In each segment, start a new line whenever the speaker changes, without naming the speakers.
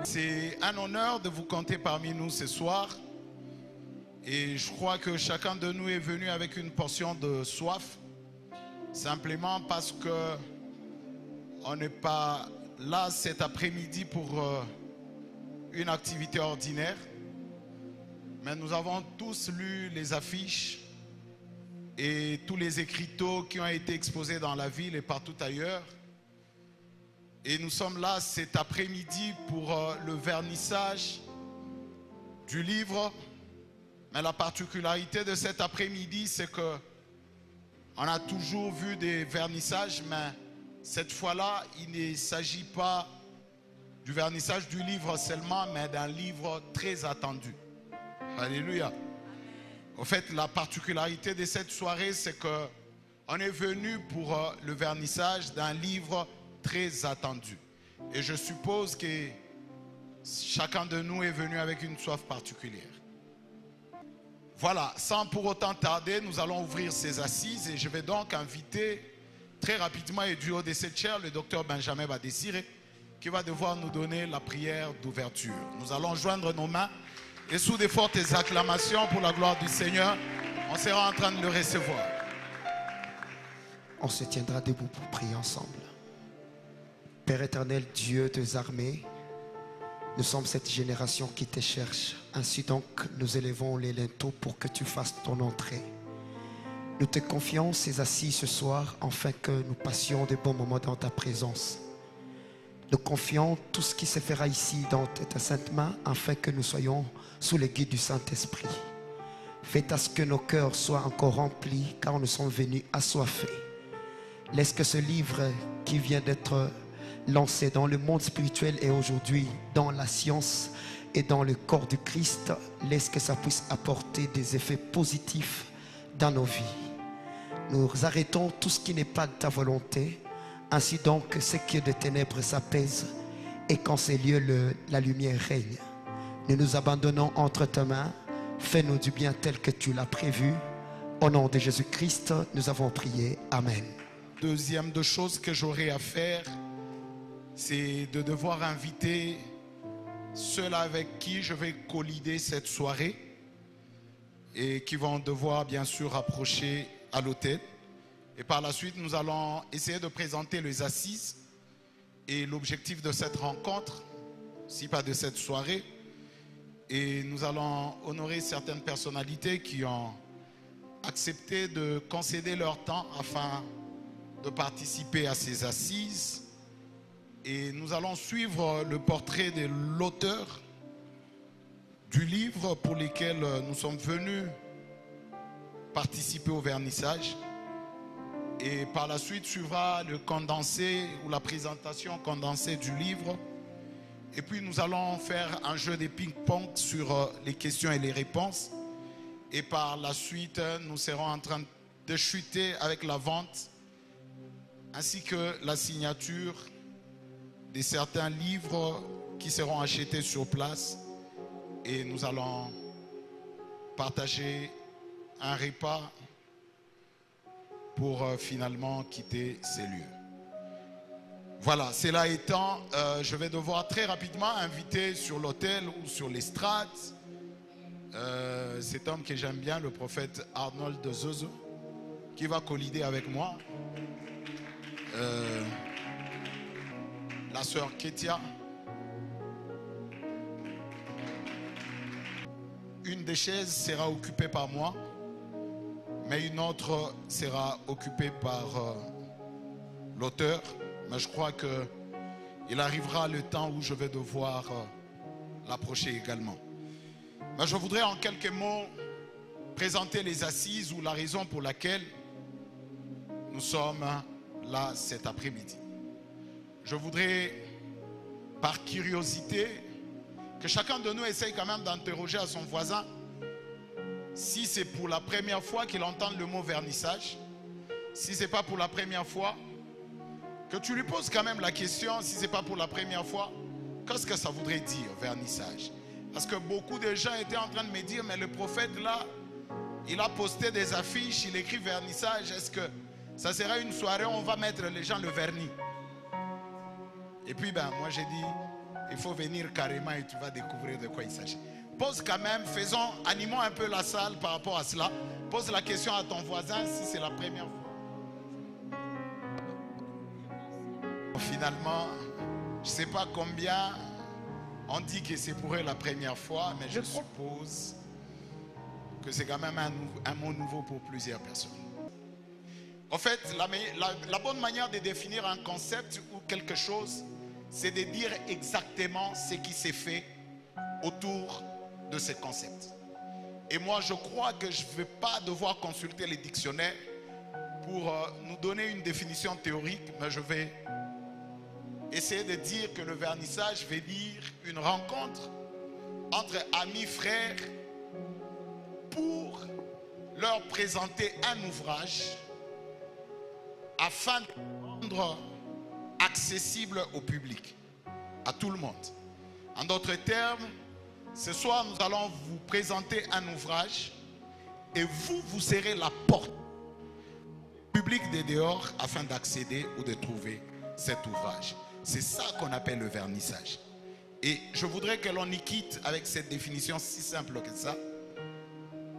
C'est un honneur de vous compter parmi nous ce soir. Et je crois que chacun de nous est venu avec une portion de soif. Simplement parce que on n'est pas là cet après-midi pour une activité ordinaire. Mais nous avons tous lu les affiches et tous les écriteaux qui ont été exposés dans la ville et partout ailleurs. Et nous sommes là cet après-midi pour le vernissage du livre. Mais la particularité de cet après-midi, c'est que on a toujours vu des vernissages, mais cette fois-là, il ne s'agit pas du vernissage du livre seulement, mais d'un livre très attendu. Alléluia. En fait, la particularité de cette soirée, c'est que on est venu pour le vernissage d'un livre très attendu. Et je suppose que chacun de nous est venu avec une soif particulière. Voilà, sans pour autant tarder, nous allons ouvrir ces assises et je vais donc inviter très rapidement et du haut de cette chaire le docteur Benjamin Badesiré qui va devoir nous donner la prière d'ouverture. Nous allons joindre nos mains et sous de fortes acclamations pour la gloire du Seigneur, on sera en train de le recevoir.
On se tiendra debout pour prier ensemble. Père éternel, Dieu des armées, nous sommes cette génération qui te cherche. Ainsi donc, nous élevons les linteaux pour que tu fasses ton entrée. Nous te confions ces assises ce soir, afin que nous passions de bons moments dans ta présence. Nous confions tout ce qui se fera ici dans ta sainte main, afin que nous soyons sous le guide du Saint-Esprit. Fais à ce que nos cœurs soient encore remplis, car nous sommes venus assoiffés. Laisse que ce livre qui vient d'être lancé dans le monde spirituel et aujourd'hui dans la science et dans le corps du Christ, laisse que ça puisse apporter des effets positifs dans nos vies. Nous arrêtons tout ce qui n'est pas de ta volonté. Ainsi donc, ce qui est de ténèbres s'apaise et qu'en ces lieux, la lumière règne. Nous nous abandonnons entre tes mains. Fais-nous du bien tel que tu l'as prévu. Au nom de Jésus-Christ, nous avons prié. Amen.
Deuxième de choses que j'aurai à faire, c'est de devoir inviter ceux-là avec qui je vais co-leader cette soirée et qui vont devoir bien sûr approcher à l'autel. Et par la suite, nous allons essayer de présenter les assises et l'objectif de cette rencontre, si pas de cette soirée. Et nous allons honorer certaines personnalités qui ont accepté de concéder leur temps afin de participer à ces assises. Et nous allons suivre le portrait de l'auteur du livre pour lequel nous sommes venus participer au vernissage. Et par la suite suivra le condensé ou la présentation condensée du livre. Et puis nous allons faire un jeu de ping-pong sur les questions et les réponses. Et par la suite, nous serons en train de chuter avec la vente ainsi que la signature de certains livres qui seront achetés sur place. Et nous allons partager un repas pour finalement quitter ces lieux. Voilà, cela étant, je vais devoir très rapidement inviter sur l'autel ou sur l'estrade cet homme que j'aime bien, le prophète Arnold de Zozo, qui va collider avec moi. La sœur Ketia une des chaises sera occupée par moi, mais une autre sera occupée par l'auteur. Mais je crois qu'il arrivera le temps où je vais devoir l'approcher également. Mais je voudrais en quelques mots présenter les assises ou la raison pour laquelle nous sommes là cet après-midi. Je voudrais, par curiosité, que chacun de nous essaye quand même d'interroger à son voisin si c'est pour la première fois qu'il entend le mot vernissage. Si ce n'est pas pour la première fois, que tu lui poses quand même la question, si ce n'est pas pour la première fois, qu'est-ce que ça voudrait dire, vernissage? Parce que beaucoup de gens étaient en train de me dire, mais le prophète là, il a posté des affiches, il écrit vernissage. Est-ce que ça sera une soirée où on va mettre les gens le vernis? Et puis moi j'ai dit, il faut venir carrément et tu vas découvrir de quoi il s'agit. Pose quand même, animons un peu la salle par rapport à cela. Pose la question à ton voisin si c'est la première fois. Finalement, je ne sais pas combien on dit que c'est pour eux la première fois, mais je suppose que c'est quand même un mot nouveau pour plusieurs personnes. En fait, la bonne manière de définir un concept ou quelque chose, c'est de dire exactement ce qui s'est fait autour de ce concept. Et moi, je crois que je ne vais pas devoir consulter les dictionnaires pour nous donner une définition théorique, mais je vais essayer de dire que le vernissage veut dire une rencontre entre amis, frères, pour leur présenter un ouvrage afin de rendre accessible au public, à tout le monde. En d'autres termes, ce soir, nous allons vous présenter un ouvrage et vous serez la porte public de dehors afin d'accéder ou de trouver cet ouvrage. C'est ça qu'on appelle le vernissage. Et je voudrais que l'on y quitte avec cette définition si simple que ça.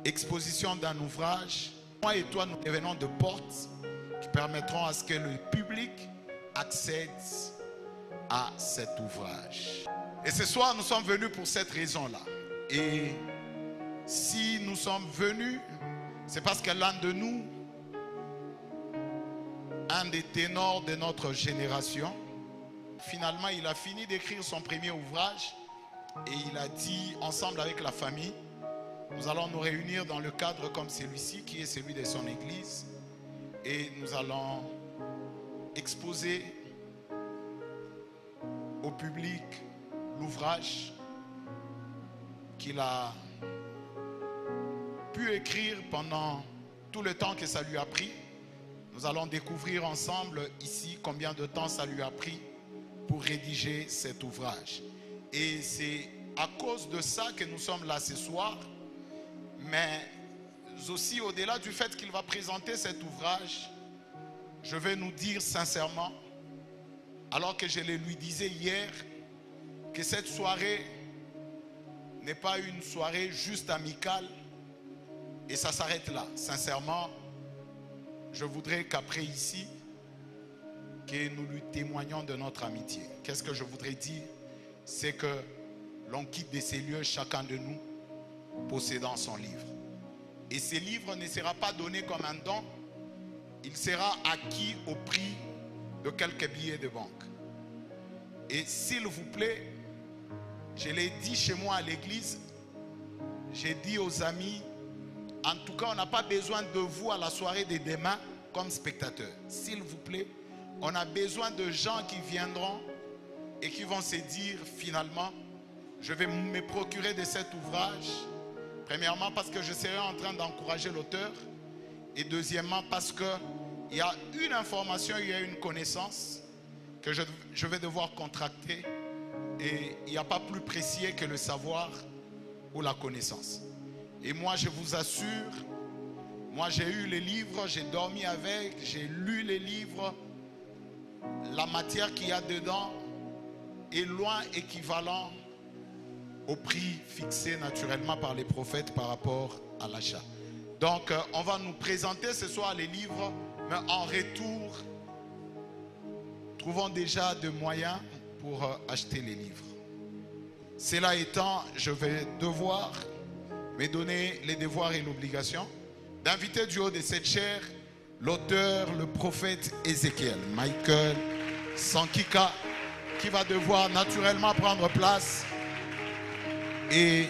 Exposition d'un ouvrage. Moi et toi, nous devenons de portes qui permettront à ce que le public accède à cet ouvrage. Et ce soir, nous sommes venus pour cette raison-là. Et si nous sommes venus, c'est parce que l'un de nous, un des ténors de notre génération, finalement, il a fini d'écrire son premier ouvrage et il a dit, ensemble avec la famille, nous allons nous réunir dans le cadre comme celui-ci, qui est celui de son église, et nous allons exposer au public l'ouvrage qu'il a pu écrire pendant tout le temps que ça lui a pris. Nous allons découvrir ensemble ici combien de temps ça lui a pris pour rédiger cet ouvrage. Et c'est à cause de ça que nous sommes là ce soir, mais aussi au-delà du fait qu'il va présenter cet ouvrage, je vais nous dire sincèrement, alors que je le lui disais hier, que cette soirée n'est pas une soirée juste amicale et ça s'arrête là. Sincèrement, je voudrais qu'après ici, que nous lui témoignions de notre amitié. Qu'est-ce que je voudrais dire? C'est que l'on quitte de ces lieux, chacun de nous, possédant son livre. Et ce livre ne sera pas donné comme un don, il sera acquis au prix de quelques billets de banque. Et s'il vous plaît, je l'ai dit chez moi à l'église, j'ai dit aux amis, en tout cas, on n'a pas besoin de vous à la soirée de demain comme spectateurs. S'il vous plaît, on a besoin de gens qui viendront et qui vont se dire finalement, je vais me procurer de cet ouvrage. Premièrement, parce que je serai en train d'encourager l'auteur. Et deuxièmement, parce qu'il y a une information, il y a une connaissance que je vais devoir contracter. Et il n'y a pas plus précieux que le savoir ou la connaissance. Et moi, je vous assure, moi j'ai eu les livres, j'ai dormi avec, j'ai lu les livres. La matière qu'il y a dedans est loin équivalent au prix fixé naturellement par les prophètes par rapport à l'achat. Donc, on va nous présenter ce soir les livres, mais en retour, trouvons déjà des moyens pour acheter les livres. Cela étant, je vais devoir m'est donné les devoirs et l'obligation d'inviter du haut de cette chaire l'auteur, le prophète Ézéchiel, Michael Sankika, qui va devoir naturellement prendre place. Et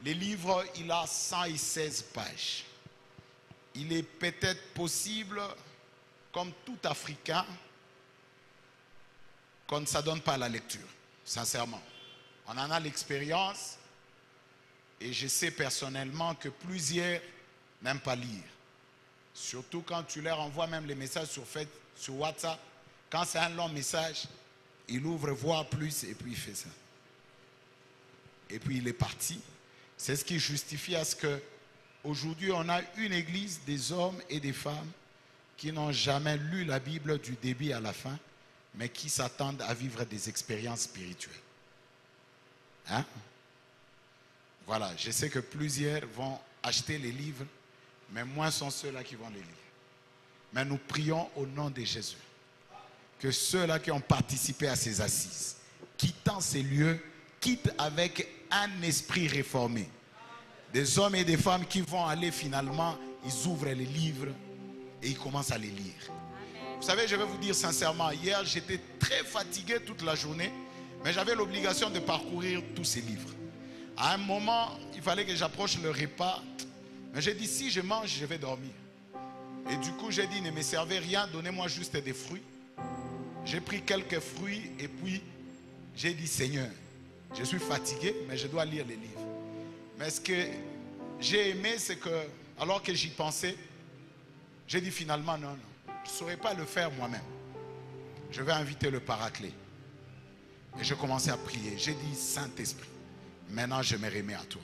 les livres, il a 116 pages. Il est peut-être possible, comme tout Africain, qu'on ne s'adonne pas à la lecture, sincèrement. On en a l'expérience et je sais personnellement que plusieurs n'aiment pas lire. Surtout quand tu leur envoies même les messages sur WhatsApp. Quand c'est un long message, il ouvre voir plus et puis il fait ça. Et puis il est parti. C'est ce qui justifie à ce que aujourd'hui on a une église des hommes et des femmes qui n'ont jamais lu la Bible du début à la fin, mais qui s'attendent à vivre des expériences spirituelles. Hein? Voilà, je sais que plusieurs vont acheter les livres, mais moins sont ceux-là qui vont les lire. Mais nous prions au nom de Jésus que ceux-là qui ont participé à ces assises, quittant ces lieux, quittent avec un esprit réformé. Des hommes et des femmes qui vont aller finalement, ils ouvrent les livres et ils commencent à les lire. Vous savez, je vais vous dire sincèrement, hier j'étais très fatigué toute la journée, mais j'avais l'obligation de parcourir tous ces livres. À un moment, il fallait que j'approche le repas, mais j'ai dit si je mange, je vais dormir. Et du coup, j'ai dit ne me servez rien, donnez-moi juste des fruits. J'ai pris quelques fruits et puis j'ai dit Seigneur, je suis fatigué, mais je dois lire les livres. Mais ce que j'ai aimé, c'est que, alors que j'y pensais, j'ai dit finalement non, je ne saurais pas le faire moi-même. Je vais inviter le Paraclet. Et je commençais à prier. J'ai dit Saint-Esprit, maintenant je me remets à toi.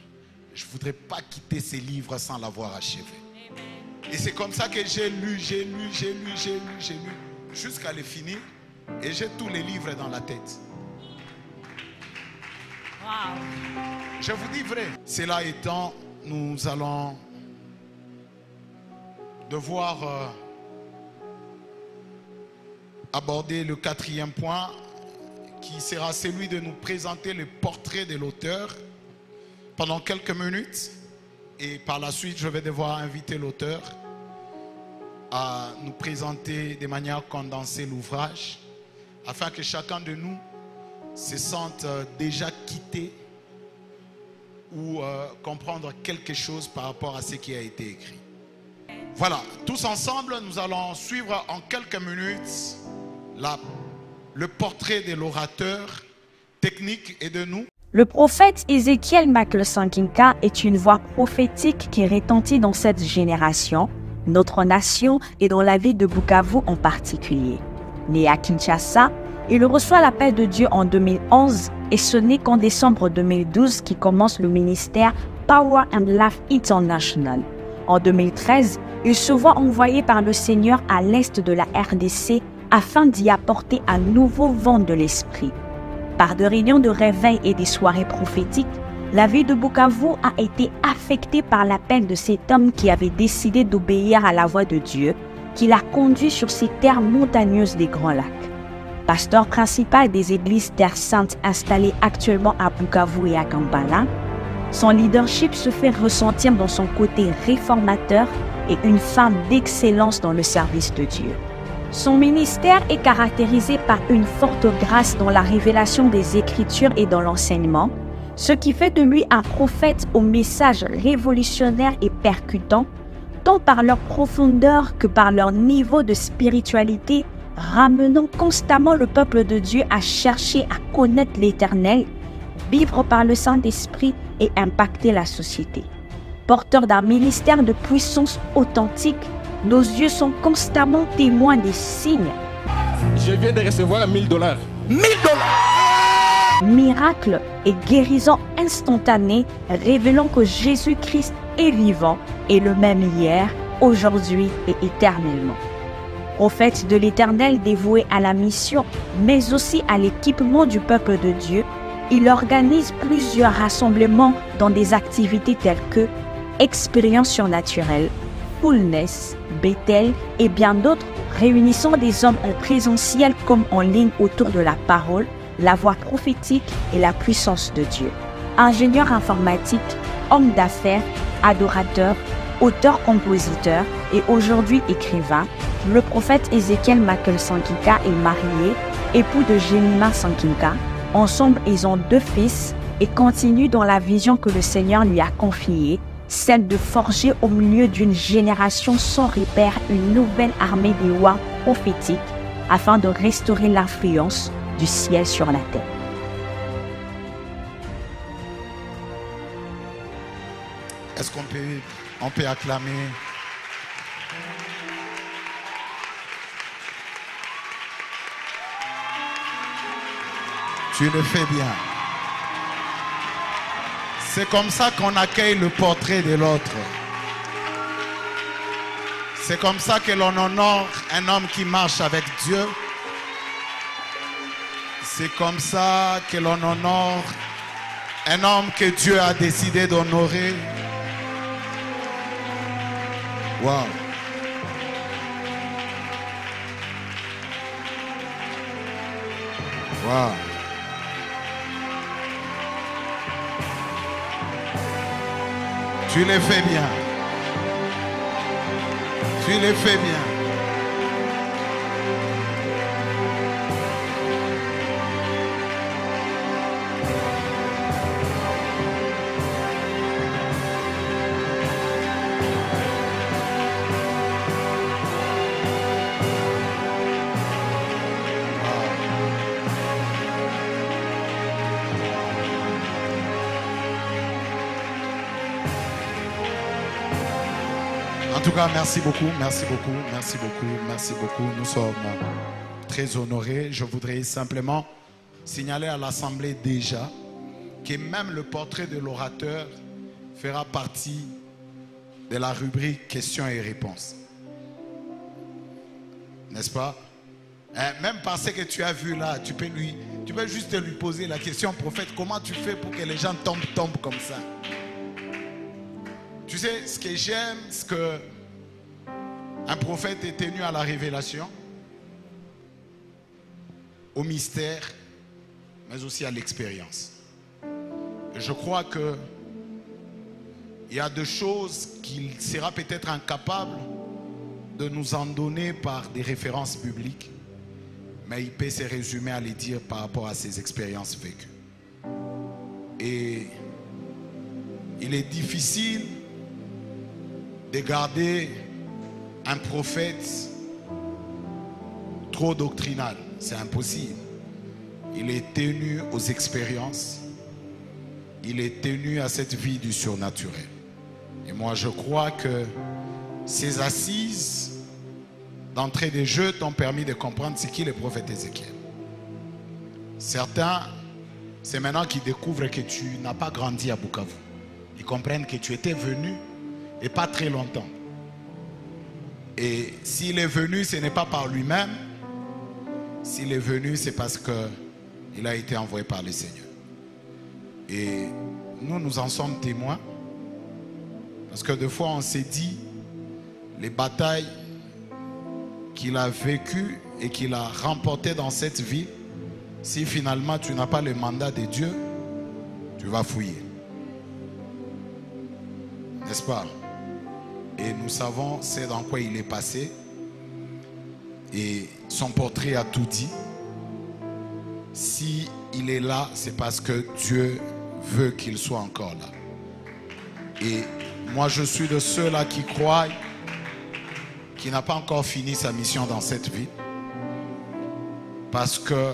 Je ne voudrais pas quitter ces livres sans l'avoir achevé. Et c'est comme ça que j'ai lu, jusqu'à les finir. Et j'ai tous les livres dans la tête.
Wow.
Je vous dis vrai. Cela étant, nous allons devoir aborder le 4e point, qui sera celui de nous présenter le portrait de l'auteur pendant quelques minutes. Et par la suite, je vais devoir inviter l'auteur à nous présenter de manière condensée l'ouvrage, afin que chacun de nous se sente déjà quitté ou comprendre quelque chose par rapport à ce qui a été écrit. Voilà, tous ensemble, nous allons suivre en quelques minutes le portrait de l'orateur technique et de nous.
Le prophète Ézéchiel Michael Sankika est une voix prophétique qui retentit dans cette génération, notre nation et dans la ville de Bukavu en particulier. Né à Kinshasa, il reçoit l'appel de Dieu en 2011 et ce n'est qu'en décembre 2012 qu'il commence le ministère Power and Life International. En 2013, il se voit envoyé par le Seigneur à l'est de la RDC afin d'y apporter un nouveau vent de l'esprit. Par des réunions de réveil et des soirées prophétiques, la ville de Bukavu a été affectée par l'appel de cet homme qui avait décidé d'obéir à la voix de Dieu, qui l'a conduit sur ces terres montagneuses des Grands Lacs. Pasteur principal des églises Terre Sainte installées actuellement à Bukavu et à Kampala, son leadership se fait ressentir dans son côté réformateur et une femme d'excellence dans le service de Dieu. Son ministère est caractérisé par une forte grâce dans la révélation des Écritures et dans l'enseignement, ce qui fait de lui un prophète au message révolutionnaire et percutant, tant par leur profondeur que par leur niveau de spiritualité, ramenant constamment le peuple de Dieu à chercher à connaître l'Éternel, vivre par le Saint-Esprit et impacter la société. Porteur d'un ministère de puissance authentique, nos yeux sont constamment témoins des signes.
Je viens de recevoir $1000. $1000!
Miracles et guérisons instantanées révélant que Jésus-Christ est vivant et le même hier, aujourd'hui et éternellement. Prophète de l'Éternel dévoué à la mission, mais aussi à l'équipement du peuple de Dieu, il organise plusieurs rassemblements dans des activités telles que expériences surnaturelles, Fullness, Bethel et bien d'autres, réunissant des hommes en présentiel comme en ligne autour de la parole, la voix prophétique et la puissance de Dieu. ingénieur informatique, homme d'affaires, adorateur, auteur-compositeur et aujourd'hui écrivain, le prophète Ézéchiel Michael Sankinka est marié, époux de Jemima Sankinka. Ensemble, ils ont 2 fils et continuent dans la vision que le Seigneur lui a confiée, celle de forger au milieu d'une génération sans repère une nouvelle armée des rois prophétiques afin de restaurer l'influence du ciel sur la terre.
Est-ce qu'on peut acclamer? Tu le fais bien. C'est comme ça qu'on accueille le portrait de l'autre. C'est comme ça que l'on honore un homme qui marche avec Dieu. C'est comme ça que l'on honore un homme que Dieu a décidé d'honorer. Wow. Wow. Tu le fais bien. Tu le fais bien. En tout cas, merci beaucoup, merci beaucoup, merci beaucoup, merci beaucoup. Nous sommes très honorés. Je voudrais simplement signaler à l'Assemblée déjà que même le portrait de l'orateur fera partie de la rubrique questions et réponses. N'est-ce pas? Même par ce que tu as vu là, tu peux juste lui poser la question, prophète, comment tu fais pour que les gens tombent comme ça? Tu sais, ce que j'aime, c'est que un prophète est tenu à la révélation, au mystère, mais aussi à l'expérience. Et je crois que il y a des choses qu'il sera peut-être incapable de nous en donner par des références bibliques, mais il peut se résumer à les dire par rapport à ses expériences vécues. Et il est difficile de garder un prophète trop doctrinal. C'est impossible. Il est tenu aux expériences. Il est tenu à cette vie du surnaturel. Et moi, je crois que ces assises d'entrée de jeu t'ont permis de comprendre c'est qui le prophète Ézéchiel. Certains, c'est maintenant qu'ils découvrent que tu n'as pas grandi à Bukavu. Ils comprennent que tu étais venu et pas très longtemps. Et s'il est venu, ce n'est pas par lui-même. S'il est venu, c'est parce qu'il a été envoyé par le Seigneur. Et nous en sommes témoins. Parce que des fois, on s'est dit, les batailles qu'il a vécues et qu'il a remportées dans cette vie, si finalement tu n'as pas le mandat de Dieu, tu vas fouiller. N'est-ce pas? Et nous savons c'est dans quoi il est passé. Et son portrait a tout dit. Si il est là, c'est parce que Dieu veut qu'il soit encore là. Et moi, je suis de ceux-là qui croient qu'il n'a pas encore fini sa mission dans cette vie. Parce que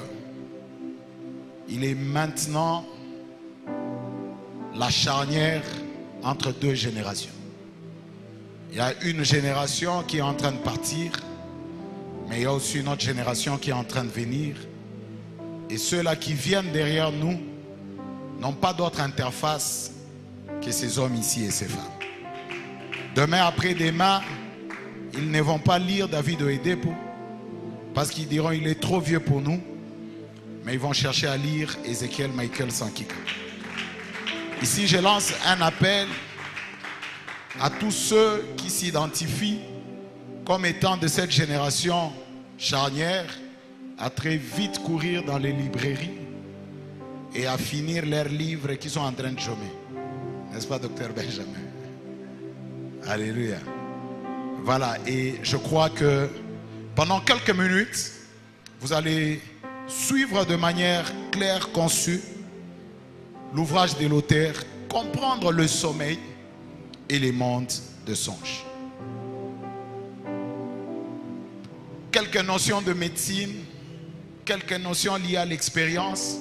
il est maintenant la charnière entre 2 générations. Il y a une génération qui est en train de partir, mais il y a aussi une autre génération qui est en train de venir. Et ceux-là qui viennent derrière nous n'ont pas d'autre interface que ces hommes ici et ces femmes. Demain après-demain, ils ne vont pas lire David Oyedepo parce qu'ils diront il est trop vieux pour nous, mais ils vont chercher à lire Ézéchiel Michael Sankinka. Ici, je lance un appel à tous ceux qui s'identifient comme étant de cette génération charnière, à très vite courir dans les librairies et à finir leurs livres qu'ils sont en train de chômer. N'est-ce pas, docteur Benjamin? Alléluia. Voilà, et je crois que pendant quelques minutes, vous allez suivre de manière claire, conçue, l'ouvrage de l'auteur, comprendre le sommeil et les mondes de songe. Quelques notions de médecine, quelques notions liées à l'expérience,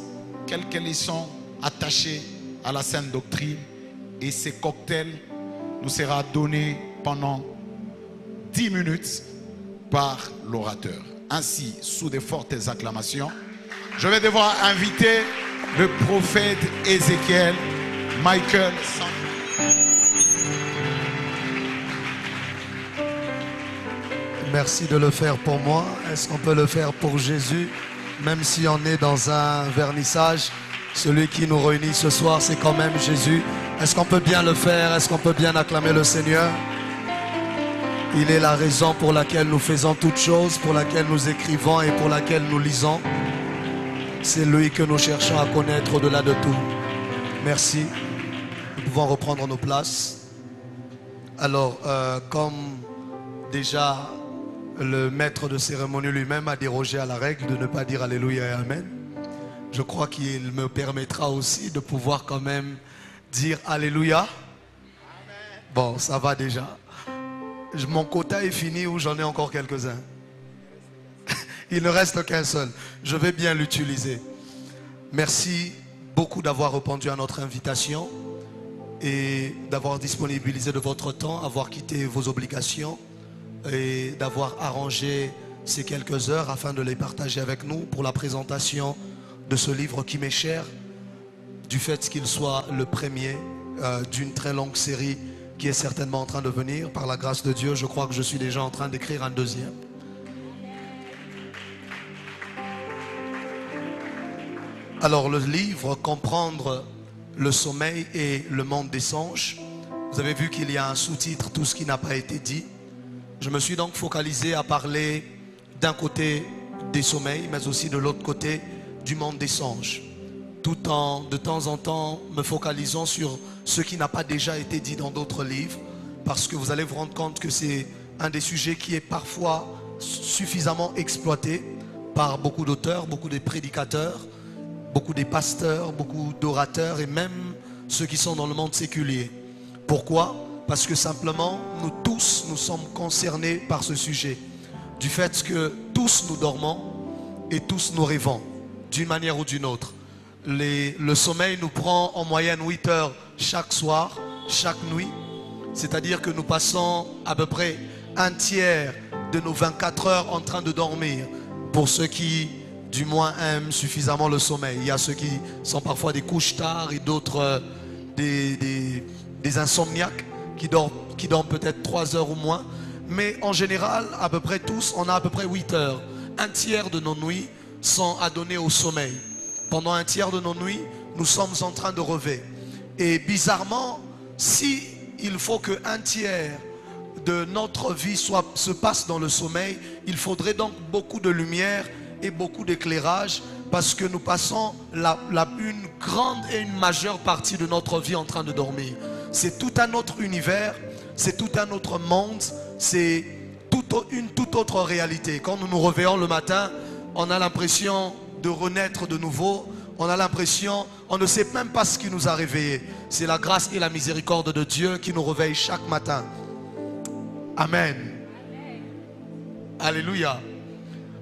quelques leçons attachées à la sainte doctrine, et ces cocktails nous sera donné pendant 10 minutes par l'orateur. Ainsi, sous de fortes acclamations, je vais devoir inviter le prophète Ézéchiel Michael Sandy.
Merci de le faire pour moi. Est-ce qu'on peut le faire pour Jésus? Même si on est dans un vernissage, celui qui nous réunit ce soir, c'est quand même Jésus. Est-ce qu'on peut bien le faire? Est-ce qu'on peut bien acclamer le Seigneur? Il est la raison pour laquelle nous faisons toutes choses, pour laquelle nous écrivons et pour laquelle nous lisons. C'est lui que nous cherchons à connaître au-delà de tout. Merci. Nous pouvons reprendre nos places. Alors, comme déjà le maître de cérémonie lui-même a dérogé à la règle de ne pas dire Alléluia et Amen, je crois qu'il me permettra aussi de pouvoir quand même dire Alléluia. Bon, ça va déjà. Mon quota est fini ou j'en ai encore quelques-uns? Il ne reste qu'un seul. Je vais bien l'utiliser. Merci beaucoup d'avoir répondu à notre invitation et d'avoir disponibilisé de votre temps, avoir quitté vos obligations et d'avoir arrangé ces quelques heures afin de les partager avec nous pour la présentation de ce livre qui m'est cher, du fait qu'il soit le premier d'une très longue série qui est certainement en train de venir. Par la grâce de Dieu, je crois que je suis déjà en train d'écrire un deuxième. Alors le livre, Comprendre le sommeil et le monde des songes. Vous avez vu qu'il y a un sous-titre, tout ce qui n'a pas été dit. Je me suis donc focalisé à parler d'un côté des sommeils, mais aussi de l'autre côté du monde des songes. Tout en, de temps en temps, me focalisant sur ce qui n'a pas déjà été dit dans d'autres livres, parce que vous allez vous rendre compte que c'est un des sujets qui est parfois suffisamment exploité par beaucoup d'auteurs, beaucoup de prédicateurs, beaucoup des pasteurs, beaucoup d'orateurs et même ceux qui sont dans le monde séculier. Pourquoi? Parce que simplement, nous tous, nous sommes concernés par ce sujet. Du fait que tous nous dormons et tous nous rêvons, d'une manière ou d'une autre. Le sommeil nous prend en moyenne 8 heures chaque soir, chaque nuit. C'est-à-dire que nous passons à peu près un tiers de nos 24 heures en train de dormir. Pour ceux qui, du moins, aiment suffisamment le sommeil. Il y a ceux qui sont parfois des couches tard et d'autres des insomniaques qui dorment peut-être 3 heures ou moins. Mais en général, à peu près tous, on a à peu près 8 heures. Un tiers de nos nuits sont à donner au sommeil. Pendant un tiers de nos nuits, nous sommes en train de rêver. Et bizarrement, si il faut qu'un tiers de notre vie se passe dans le sommeil, il faudrait donc beaucoup de lumière et beaucoup d'éclairage, parce que nous passons une grande et une majeure partie de notre vie en train de dormir. C'est tout un autre univers, c'est tout un autre monde, c'est une toute autre réalité. Quand nous nous réveillons le matin, on a l'impression de renaître de nouveau. On a l'impression, on ne sait même pas ce qui nous a réveillés. C'est la grâce et la miséricorde de Dieu qui nous réveille chaque matin. Amen. Alléluia.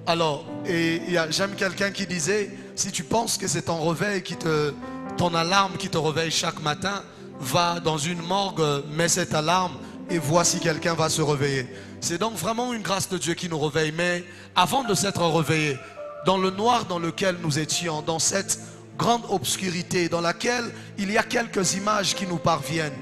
Alors, j'aime quelqu'un qui disait, si tu penses que c'est ton réveil, ton alarme qui te réveille chaque matin, va dans une morgue, mets cette alarme et vois si quelqu'un va se réveiller. C'est donc vraiment une grâce de Dieu qui nous réveille. Mais avant de s'être réveillé, dans le noir dans lequel nous étions, dans cette grande obscurité dans laquelle il y a quelques images qui nous parviennent,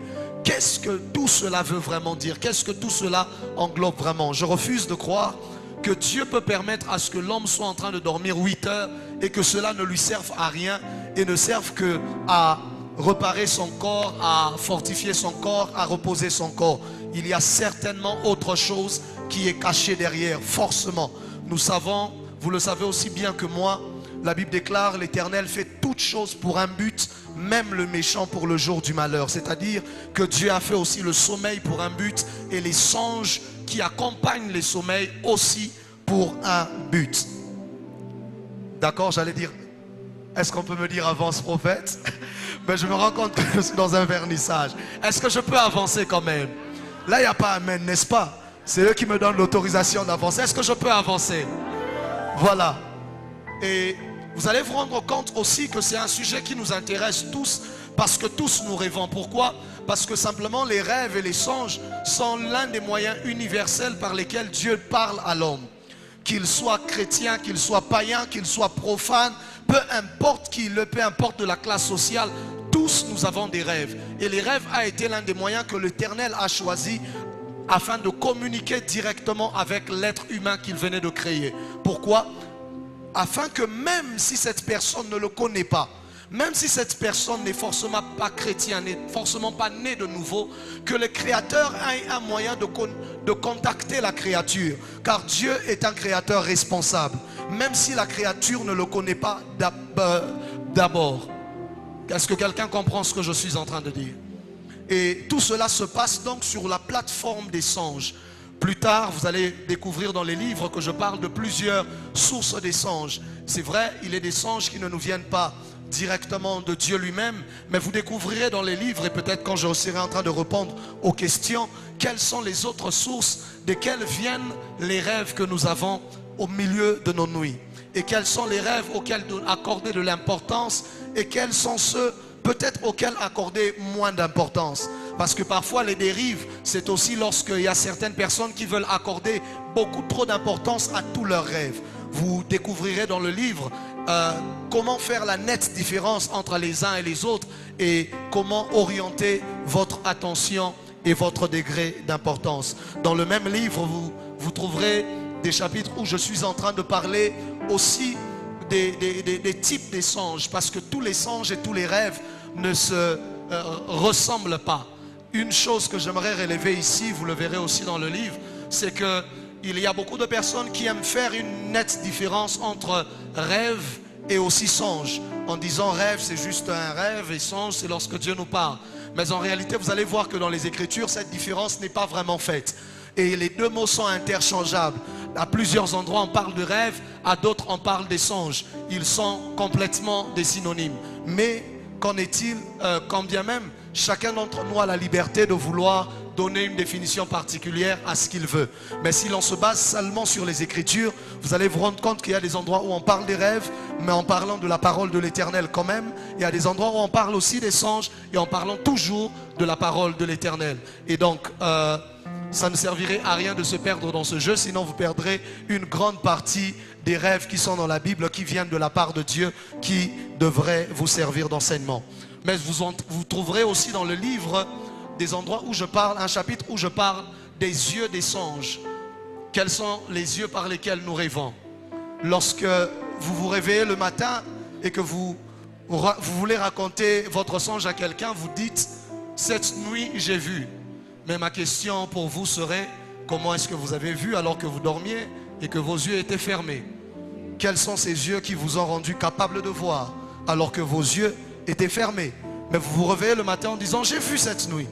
qu'est-ce que tout cela veut vraiment dire? Qu'est-ce que tout cela englobe vraiment? Je refuse de croire que Dieu peut permettre à ce que l'homme soit en train de dormir 8 heures et que cela ne lui serve à rien et ne serve qu'à réparer son corps, à fortifier son corps, à reposer son corps. Il y a certainement autre chose qui est cachée derrière, forcément. Nous savons, vous le savez aussi bien que moi, La Bible déclare, l'Éternel fait toutes choses pour un but, même le méchant pour le jour du malheur. C'est-à-dire que Dieu a fait aussi le sommeil pour un but et les songes qui accompagnent les sommeils aussi pour un but. D'accord, j'allais dire, est-ce qu'on peut me dire avance prophète? Mais je me rends compte que je suis dans un vernissage. Est-ce que je peux avancer quand même? Là, il n'y a pas amen, n'est-ce pas? C'est eux qui me donnent l'autorisation d'avancer. Est-ce que je peux avancer? Voilà. Et vous allez vous rendre compte aussi que c'est un sujet qui nous intéresse tous, parce que tous nous rêvons. Pourquoi? Parce que simplement les rêves et les songes sont l'un des moyens universels par lesquels Dieu parle à l'homme. Qu'il soit chrétien, qu'il soit païen, qu'il soit profane, peu importe qui, peu importe de la classe sociale, tous nous avons des rêves. Et les rêves a été l'un des moyens que l'Éternel a choisi afin de communiquer directement avec l'être humain qu'il venait de créer. Pourquoi? Afin que même si cette personne ne le connaît pas, même si cette personne n'est forcément pas chrétien, n'est forcément pas né de nouveau, que le Créateur ait un moyen de contacter la créature. Car Dieu est un créateur responsable, même si la créature ne le connaît pas d'abord. Est-ce que quelqu'un comprend ce que je suis en train de dire? Et tout cela se passe donc sur la plateforme des songes. Plus tard, vous allez découvrir dans les livres que je parle de plusieurs sources des songes. C'est vrai, il y a des songes qui ne nous viennent pas directement de Dieu lui-même, mais vous découvrirez dans les livres, et peut-être quand je serai en train de répondre aux questions, quelles sont les autres sources desquelles viennent les rêves que nous avons au milieu de nos nuits. Et quels sont les rêves auxquels accorder de l'importance et quels sont ceux peut-être auxquels accorder moins d'importance. Parce que parfois les dérives, c'est aussi lorsqu'il y a certaines personnes qui veulent accorder beaucoup trop d'importance à tous leurs rêves. Vous découvrirez dans le livre comment faire la nette différence entre les uns et les autres et comment orienter votre attention et votre degré d'importance. Dans le même livre, vous trouverez des chapitres où je suis en train de parler aussi des types des songes, parce que tous les songes et tous les rêves ne se ressemblent pas. Une chose que j'aimerais relever ici, vous le verrez aussi dans le livre, c'est que il y a beaucoup de personnes qui aiment faire une nette différence entre rêve et aussi songe, en disant rêve c'est juste un rêve et songe c'est lorsque Dieu nous parle. Mais en réalité vous allez voir que dans les Écritures cette différence n'est pas vraiment faite. Et les deux mots sont interchangeables. À plusieurs endroits on parle de rêve, à d'autres on parle des songes. Ils sont complètement des synonymes. Mais qu'en est-il quand bien même chacun d'entre nous a la liberté de vouloir donner une définition particulière à ce qu'il veut. Mais si l'on se base seulement sur les Écritures, vous allez vous rendre compte qu'il y a des endroits où on parle des rêves, mais en parlant de la parole de l'Éternel quand même. Il y a des endroits où on parle aussi des songes et en parlant toujours de la parole de l'Éternel. Et donc, ça ne servirait à rien de se perdre dans ce jeu, sinon vous perdrez une grande partie des rêves qui sont dans la Bible, qui viennent de la part de Dieu, qui devraient vous servir d'enseignement. Mais vous trouverez aussi dans le livre des endroits où je parle, un chapitre où je parle des yeux des songes. Quels sont les yeux par lesquels nous rêvons? Lorsque vous vous réveillez le matin et que vous voulez raconter votre songe à quelqu'un, vous dites « Cette nuit, j'ai vu ». Mais ma question pour vous serait « Comment est-ce que vous avez vu alors que vous dormiez et que vos yeux étaient fermés? Quels sont ces yeux qui vous ont rendu capable de voir alors que vos yeux étaient fermés? Mais vous vous réveillez le matin en disant « J'ai vu cette nuit ».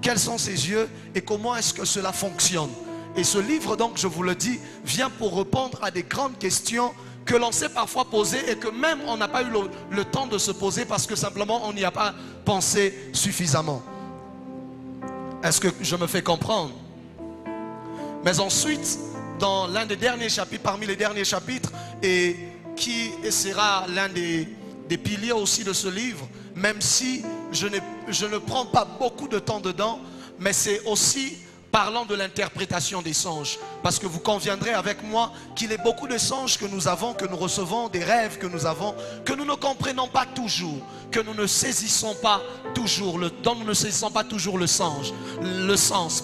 Quels sont ces yeux et comment est-ce que cela fonctionne? Et ce livre, donc, je vous le dis, vient pour répondre à des grandes questions que l'on s'est parfois posées et que même on n'a pas eu le temps de se poser parce que simplement on n'y a pas pensé suffisamment. Est-ce que je me fais comprendre? Mais ensuite, dans l'un des derniers chapitres, parmi les derniers chapitres, et qui sera l'un des piliers aussi de ce livre, même si je ne prends pas beaucoup de temps dedans, mais c'est aussi parlant de l'interprétation des songes. Parce que vous conviendrez avec moi qu'il y a beaucoup de songes que nous avons, que nous recevons, des rêves que nous avons, que nous ne comprenons pas toujours, que nous ne saisissons pas toujours, dont nous ne saisissons pas toujours le sens.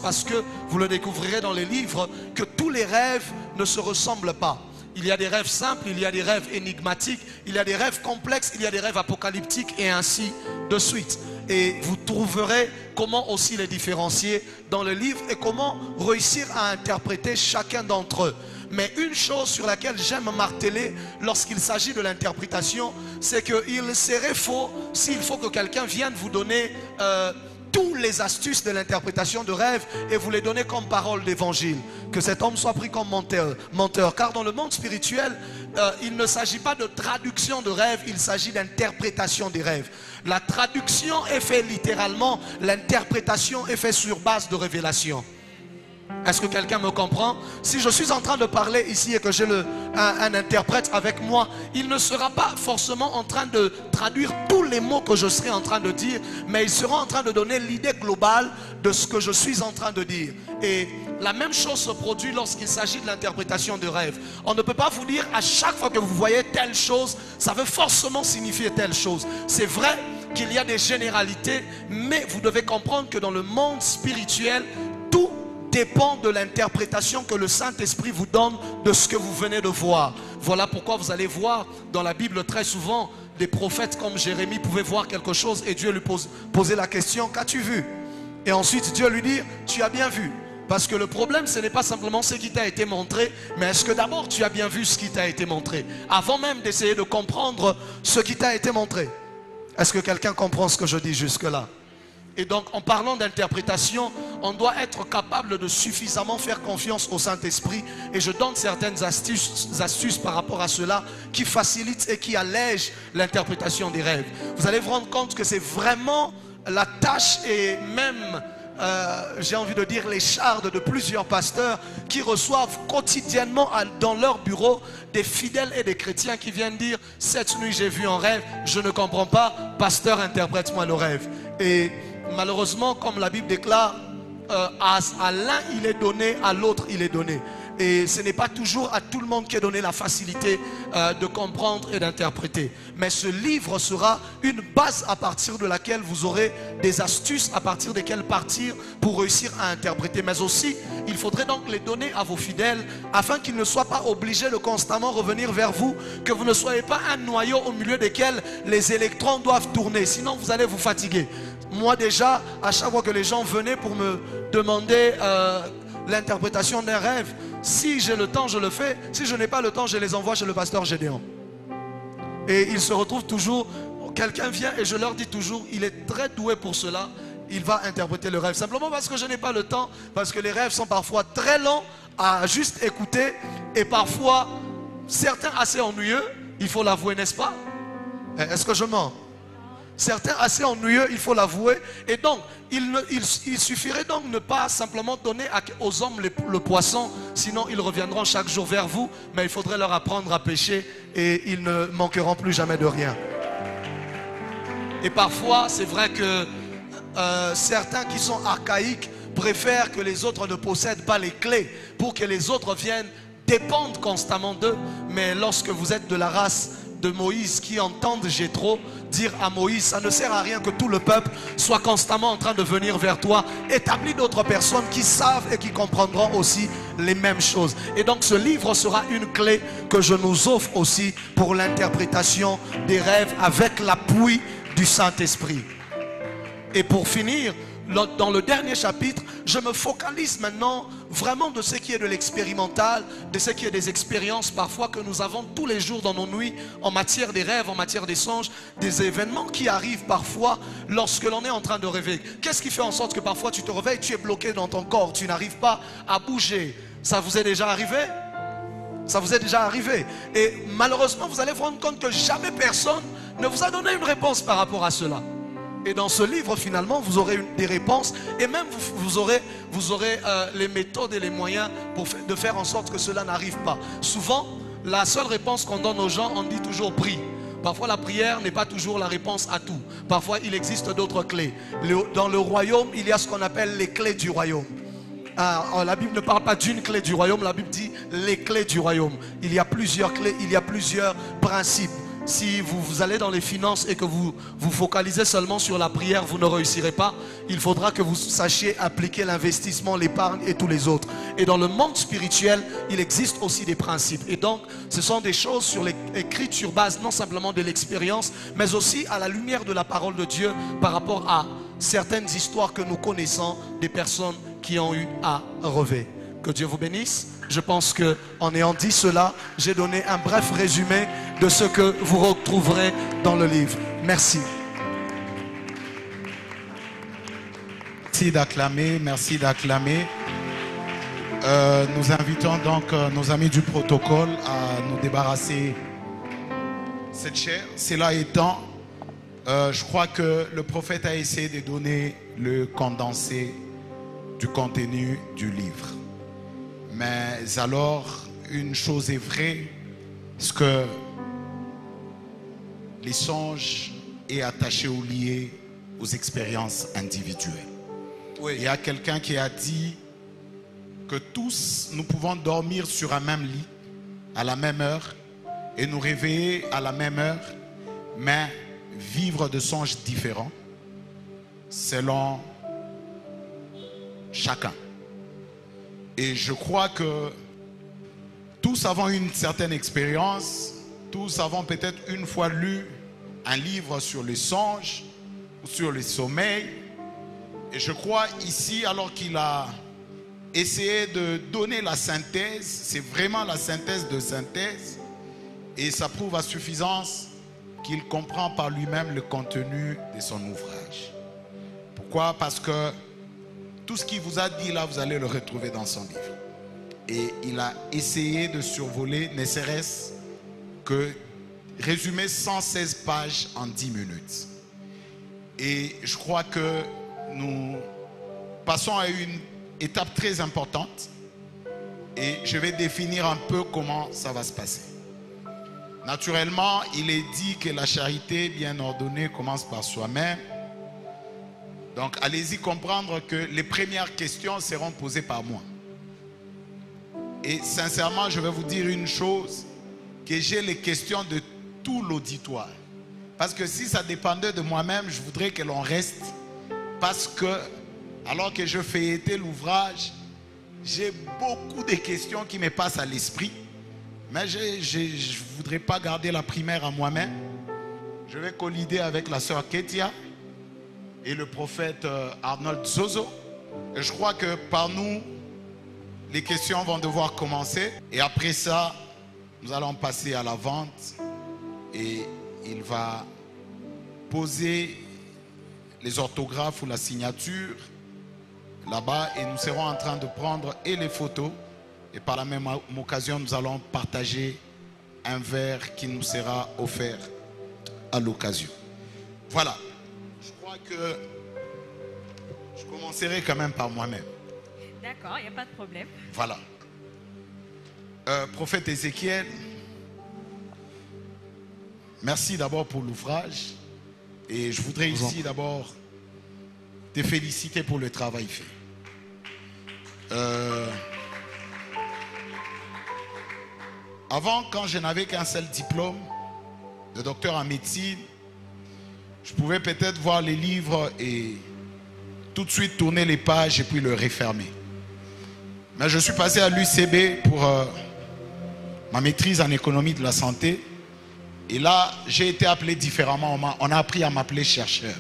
Parce que vous le découvrirez dans les livres, que tous les rêves ne se ressemblent pas. Il y a des rêves simples, il y a des rêves énigmatiques, il y a des rêves complexes, il y a des rêves apocalyptiques et ainsi de suite. Et vous trouverez comment aussi les différencier dans le livre et comment réussir à interpréter chacun d'entre eux. Mais une chose sur laquelle j'aime marteler lorsqu'il s'agit de l'interprétation, c'est qu'il serait faux s'il faut que quelqu'un vienne vous donner tous les astuces de l'interprétation de rêve et vous les donner comme parole d'évangile. Que cet homme soit pris comme menteur. Car dans le monde spirituel, il ne s'agit pas de traduction de rêve, il s'agit d'interprétation des rêves. La traduction est faite littéralement, l'interprétation est faite sur base de révélation. Est-ce que quelqu'un me comprend? Si je suis en train de parler ici et que j'ai un interprète avec moi, il ne sera pas forcément en train de traduire tous les mots que je serai en train de dire, mais il sera en train de donner l'idée globale de ce que je suis en train de dire. Et la même chose se produit lorsqu'il s'agit de l'interprétation de rêve. On ne peut pas vous dire à chaque fois que vous voyez telle chose, ça veut forcément signifier telle chose. C'est vrai qu'il y a des généralités, mais vous devez comprendre que dans le monde spirituel, tout dépend de l'interprétation que le Saint-Esprit vous donne de ce que vous venez de voir. Voilà pourquoi vous allez voir dans la Bible très souvent des prophètes comme Jérémie pouvaient voir quelque chose et Dieu lui posait la question: qu'as-tu vu? Et ensuite Dieu lui dit: tu as bien vu. Parce que le problème, ce n'est pas simplement ce qui t'a été montré, mais est-ce que d'abord tu as bien vu ce qui t'a été montré avant même d'essayer de comprendre ce qui t'a été montré? Est-ce que quelqu'un comprend ce que je dis jusque-là? Et donc, en parlant d'interprétation, on doit être capable de suffisamment faire confiance au Saint-Esprit. Et je donne certaines astuces par rapport à cela qui facilitent et qui allègent l'interprétation des rêves. Vous allez vous rendre compte que c'est vraiment la tâche et même, j'ai envie de dire, les chardes de plusieurs pasteurs qui reçoivent quotidiennement dans leur bureau des fidèles et des chrétiens qui viennent dire: cette nuit j'ai vu un rêve, je ne comprends pas, pasteur, interprète-moi le rêve. Et malheureusement, comme la Bible déclare, à l'un il est donné, à l'autre il est donné. Et ce n'est pas toujours à tout le monde qui est donné la facilité de comprendre et d'interpréter. Mais ce livre sera une base à partir de laquelle vous aurez des astuces à partir desquelles partir pour réussir à interpréter. Mais aussi, il faudrait donc les donner à vos fidèles afin qu'ils ne soient pas obligés de constamment revenir vers vous, que vous ne soyez pas un noyau au milieu desquels les électrons doivent tourner. Sinon, vous allez vous fatiguer. Moi déjà, à chaque fois que les gens venaient pour me demander l'interprétation d'un rêve, si j'ai le temps, je le fais. Si je n'ai pas le temps, je les envoie chez le pasteur Gédéon. Et ils se retrouvent toujours, quelqu'un vient et je leur dis toujours: il est très doué pour cela, il va interpréter le rêve. Simplement parce que je n'ai pas le temps, parce que les rêves sont parfois très longs à juste écouter et parfois certains assez ennuyeux, il faut l'avouer, n'est-ce pas? Est-ce que je mens? Certains assez ennuyeux, il faut l'avouer. Et donc, il suffirait donc ne pas simplement donner aux hommes le poisson, sinon ils reviendront chaque jour vers vous, mais il faudrait leur apprendre à pêcher et ils ne manqueront plus jamais de rien. Et parfois, c'est vrai que certains qui sont archaïques préfèrent que les autres ne possèdent pas les clés pour que les autres viennent dépendre constamment d'eux. Mais lorsque vous êtes de la race de Moïse qui entendent Jéthro dire à Moïse: ça ne sert à rien que tout le peuple soit constamment en train de venir vers toi, établis d'autres personnes qui savent et qui comprendront aussi les mêmes choses. Et donc ce livre sera une clé que je nous offre aussi pour l'interprétation des rêves avec l'appui du Saint-Esprit. Et pour finir, dans le dernier chapitre, je me focalise maintenant vraiment de ce qui est de l'expérimental, de ce qui est des expériences parfois que nous avons tous les jours dans nos nuits en matière des rêves, en matière des songes, des événements qui arrivent parfois lorsque l'on est en train de rêver. Qu'est-ce qui fait en sorte que parfois tu te réveilles, tu es bloqué dans ton corps, tu n'arrives pas à bouger? Ça vous est déjà arrivé? Ça vous est déjà arrivé? Et malheureusement, vous allez vous rendre compte que jamais personne ne vous a donné une réponse par rapport à cela. Et dans ce livre, finalement, vous aurez des réponses et même vous aurez les méthodes et les moyens de faire en sorte que cela n'arrive pas. Souvent, la seule réponse qu'on donne aux gens, on dit toujours prie. Parfois, la prière n'est pas toujours la réponse à tout. Parfois, il existe d'autres clés. Dans le royaume, il y a ce qu'on appelle les clés du royaume. La Bible ne parle pas d'une clé du royaume, la Bible dit les clés du royaume. Il y a plusieurs clés, il y a plusieurs principes. Si vous allez dans les finances et que vous vous focalisez seulement sur la prière, vous ne réussirez pas. Il faudra que vous sachiez appliquer l'investissement, l'épargne et tous les autres. Et dans le monde spirituel, il existe aussi des principes. Et donc, ce sont des choses écrites sur base non simplement de l'expérience, mais aussi à la lumière de la parole de Dieu par rapport à certaines histoires que nous connaissons des personnes qui ont eu à relever. Que Dieu vous bénisse. Je pense qu'en ayant dit cela, j'ai donné un bref résumé de ce que vous retrouverez dans le livre. Merci.
Merci d'acclamer, merci d'acclamer. Nous invitons donc nos amis du protocole à nous débarrasser cette chair. Cela étant, je crois que le prophète a essayé de donner le condensé du contenu du livre. Mais alors, une chose est vraie, c'est que les songes est attaché ou lié aux expériences individuelles.
Oui.
Il y a quelqu'un qui a dit que tous, nous pouvons dormir sur un même lit, à la même heure, et nous réveiller à la même heure, mais vivre de songes différents, selon chacun. Et je crois que tous avons une certaine expérience, tous avons peut-être une fois lu un livre sur les songes ou sur le sommeil. Et je crois ici, alors qu'il a essayé de donner la synthèse, c'est vraiment la synthèse de synthèse, et ça prouve à suffisance qu'il comprend par lui-même le contenu de son ouvrage. Pourquoi? Parce que tout ce qu'il vous a dit là, vous allez le retrouver dans son livre. Et il a essayé de survoler, ne serait-ce que résumer 116 pages en 10 minutes. Et je crois que nous passons à une étape très importante. Et je vais définir un peu comment ça va se passer. Naturellement, il est dit que la charité bien ordonnée commence par soi-même. Donc, allez-y comprendre que les premières questions seront posées par moi. Et sincèrement, je vais vous dire une chose, que j'ai les questions de tout l'auditoire. Parce que si ça dépendait de moi-même, je voudrais que l'on reste. Parce que, alors que je feuilletais l'ouvrage, j'ai beaucoup de questions qui me passent à l'esprit. Mais je ne voudrais pas garder la primaire à moi-même. Je vais collider avec la sœur Ketia et le prophète Arnold Zozo. Et je crois que par nous, les questions vont devoir commencer. Et après ça, nous allons passer à la vente. Et il va poser les orthographes ou la signature là-bas. Et nous serons en train de prendre et les photos. Et par la même occasion, nous allons partager un verre qui nous sera offert à l'occasion. Voilà. Je crois que je commencerai quand même par moi-même.
D'accord, il n'y a pas de problème.
Voilà. Prophète Ézéchiel, merci d'abord pour l'ouvrage. Et je voudrais ici d'abord te féliciter pour le travail fait. Avant, quand je n'avais qu'un seul diplôme de docteur en médecine, je pouvais peut-être voir les livres et tout de suite tourner les pages et puis le refermer. Mais je suis passé à l'UCB pour ma maîtrise en économie de la santé. Et là, j'ai été appelé différemment. On a appris à m'appeler chercheur.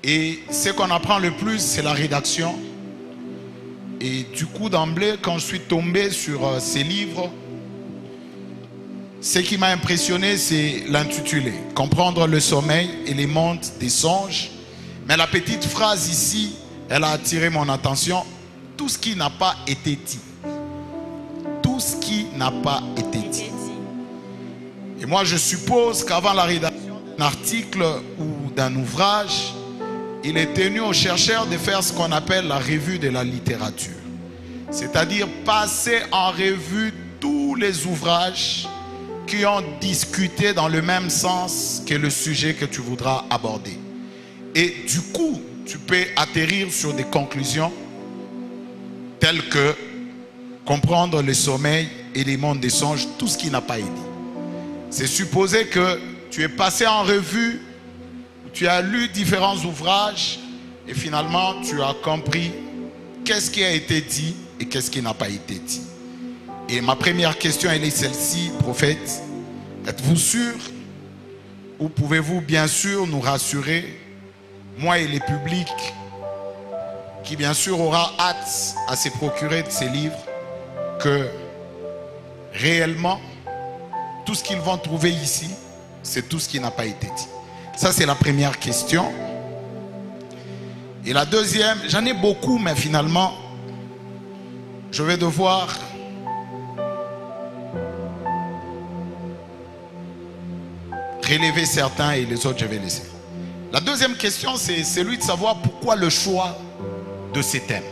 Et ce qu'on apprend le plus, c'est la rédaction. Et du coup, d'emblée, quand je suis tombé sur ces livres, ce qui m'a impressionné, c'est l'intitulé. Comprendre le sommeil et les mondes des songes. Mais la petite phrase ici, elle a attiré mon attention. Tout ce qui n'a pas été dit. Tout ce qui n'a pas été dit. Et moi, je suppose qu'avant la rédaction d'un article ou d'un ouvrage, il est tenu aux chercheurs de faire ce qu'on appelle la revue de la littérature. C'est-à-dire passer en revue tous les ouvrages qui ont discuté dans le même sens que le sujet que tu voudras aborder. Et du coup, tu peux atterrir sur des conclusions telles que comprendre le sommeil et les mondes des songes, tout ce qui n'a pas été dit. c'est supposer que tu es passé en revue, tu as lu différents ouvrages et finalement tu as compris qu'est-ce qui a été dit et qu'est-ce qui n'a pas été dit. Et ma première question, elle est celle-ci, prophète. Êtes-vous sûr ou pouvez-vous bien sûr nous rassurer, moi et les publics, qui bien sûr aura hâte à se procurer de ces livres, que réellement, tout ce qu'ils vont trouver ici, c'est tout ce qui n'a pas été dit. Ça, c'est la première question. Et la deuxième, j'en ai beaucoup, mais finalement, je vais devoir relever certains et les autres, je vais laisser. La deuxième question, c'est celui de savoir pourquoi le choix de ces thèmes.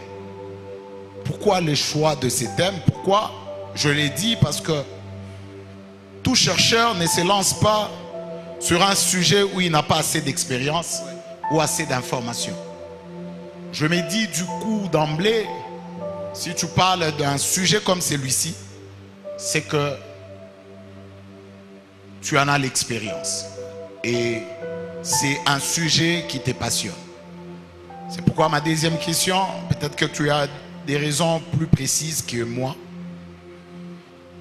Pourquoi le choix de ces thèmes? Pourquoi? Je l'ai dit parce que tout chercheur ne se lance pas sur un sujet où il n'a pas assez d'expérience ou assez d'informations. Je me dis du coup d'emblée, si tu parles d'un sujet comme celui-ci, c'est que tu en as l'expérience et c'est un sujet qui te passionne. C'est pourquoi ma deuxième question, peut-être que tu as des raisons plus précises que moi.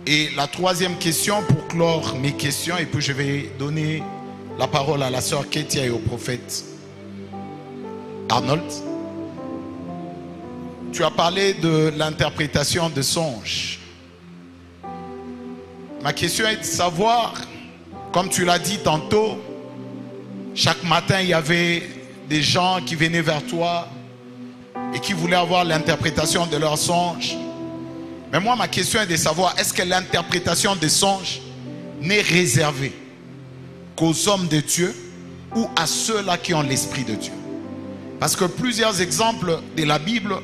Et la troisième question, pour clore mes questions, et puis je vais donner la parole à la sœur Ketia et au prophète Arnold. Tu as parlé de l'interprétation de songes. Ma question est de savoir, comme tu l'as dit tantôt, chaque matin il y avait des gens qui venaient vers toi et qui voulaient avoir l'interprétation de leurs songes. Mais moi, ma question est de savoir, est-ce que l'interprétation des songes n'est réservée qu'aux hommes de Dieu ou à ceux-là qui ont l'Esprit de Dieu? Parce que plusieurs exemples de la Bible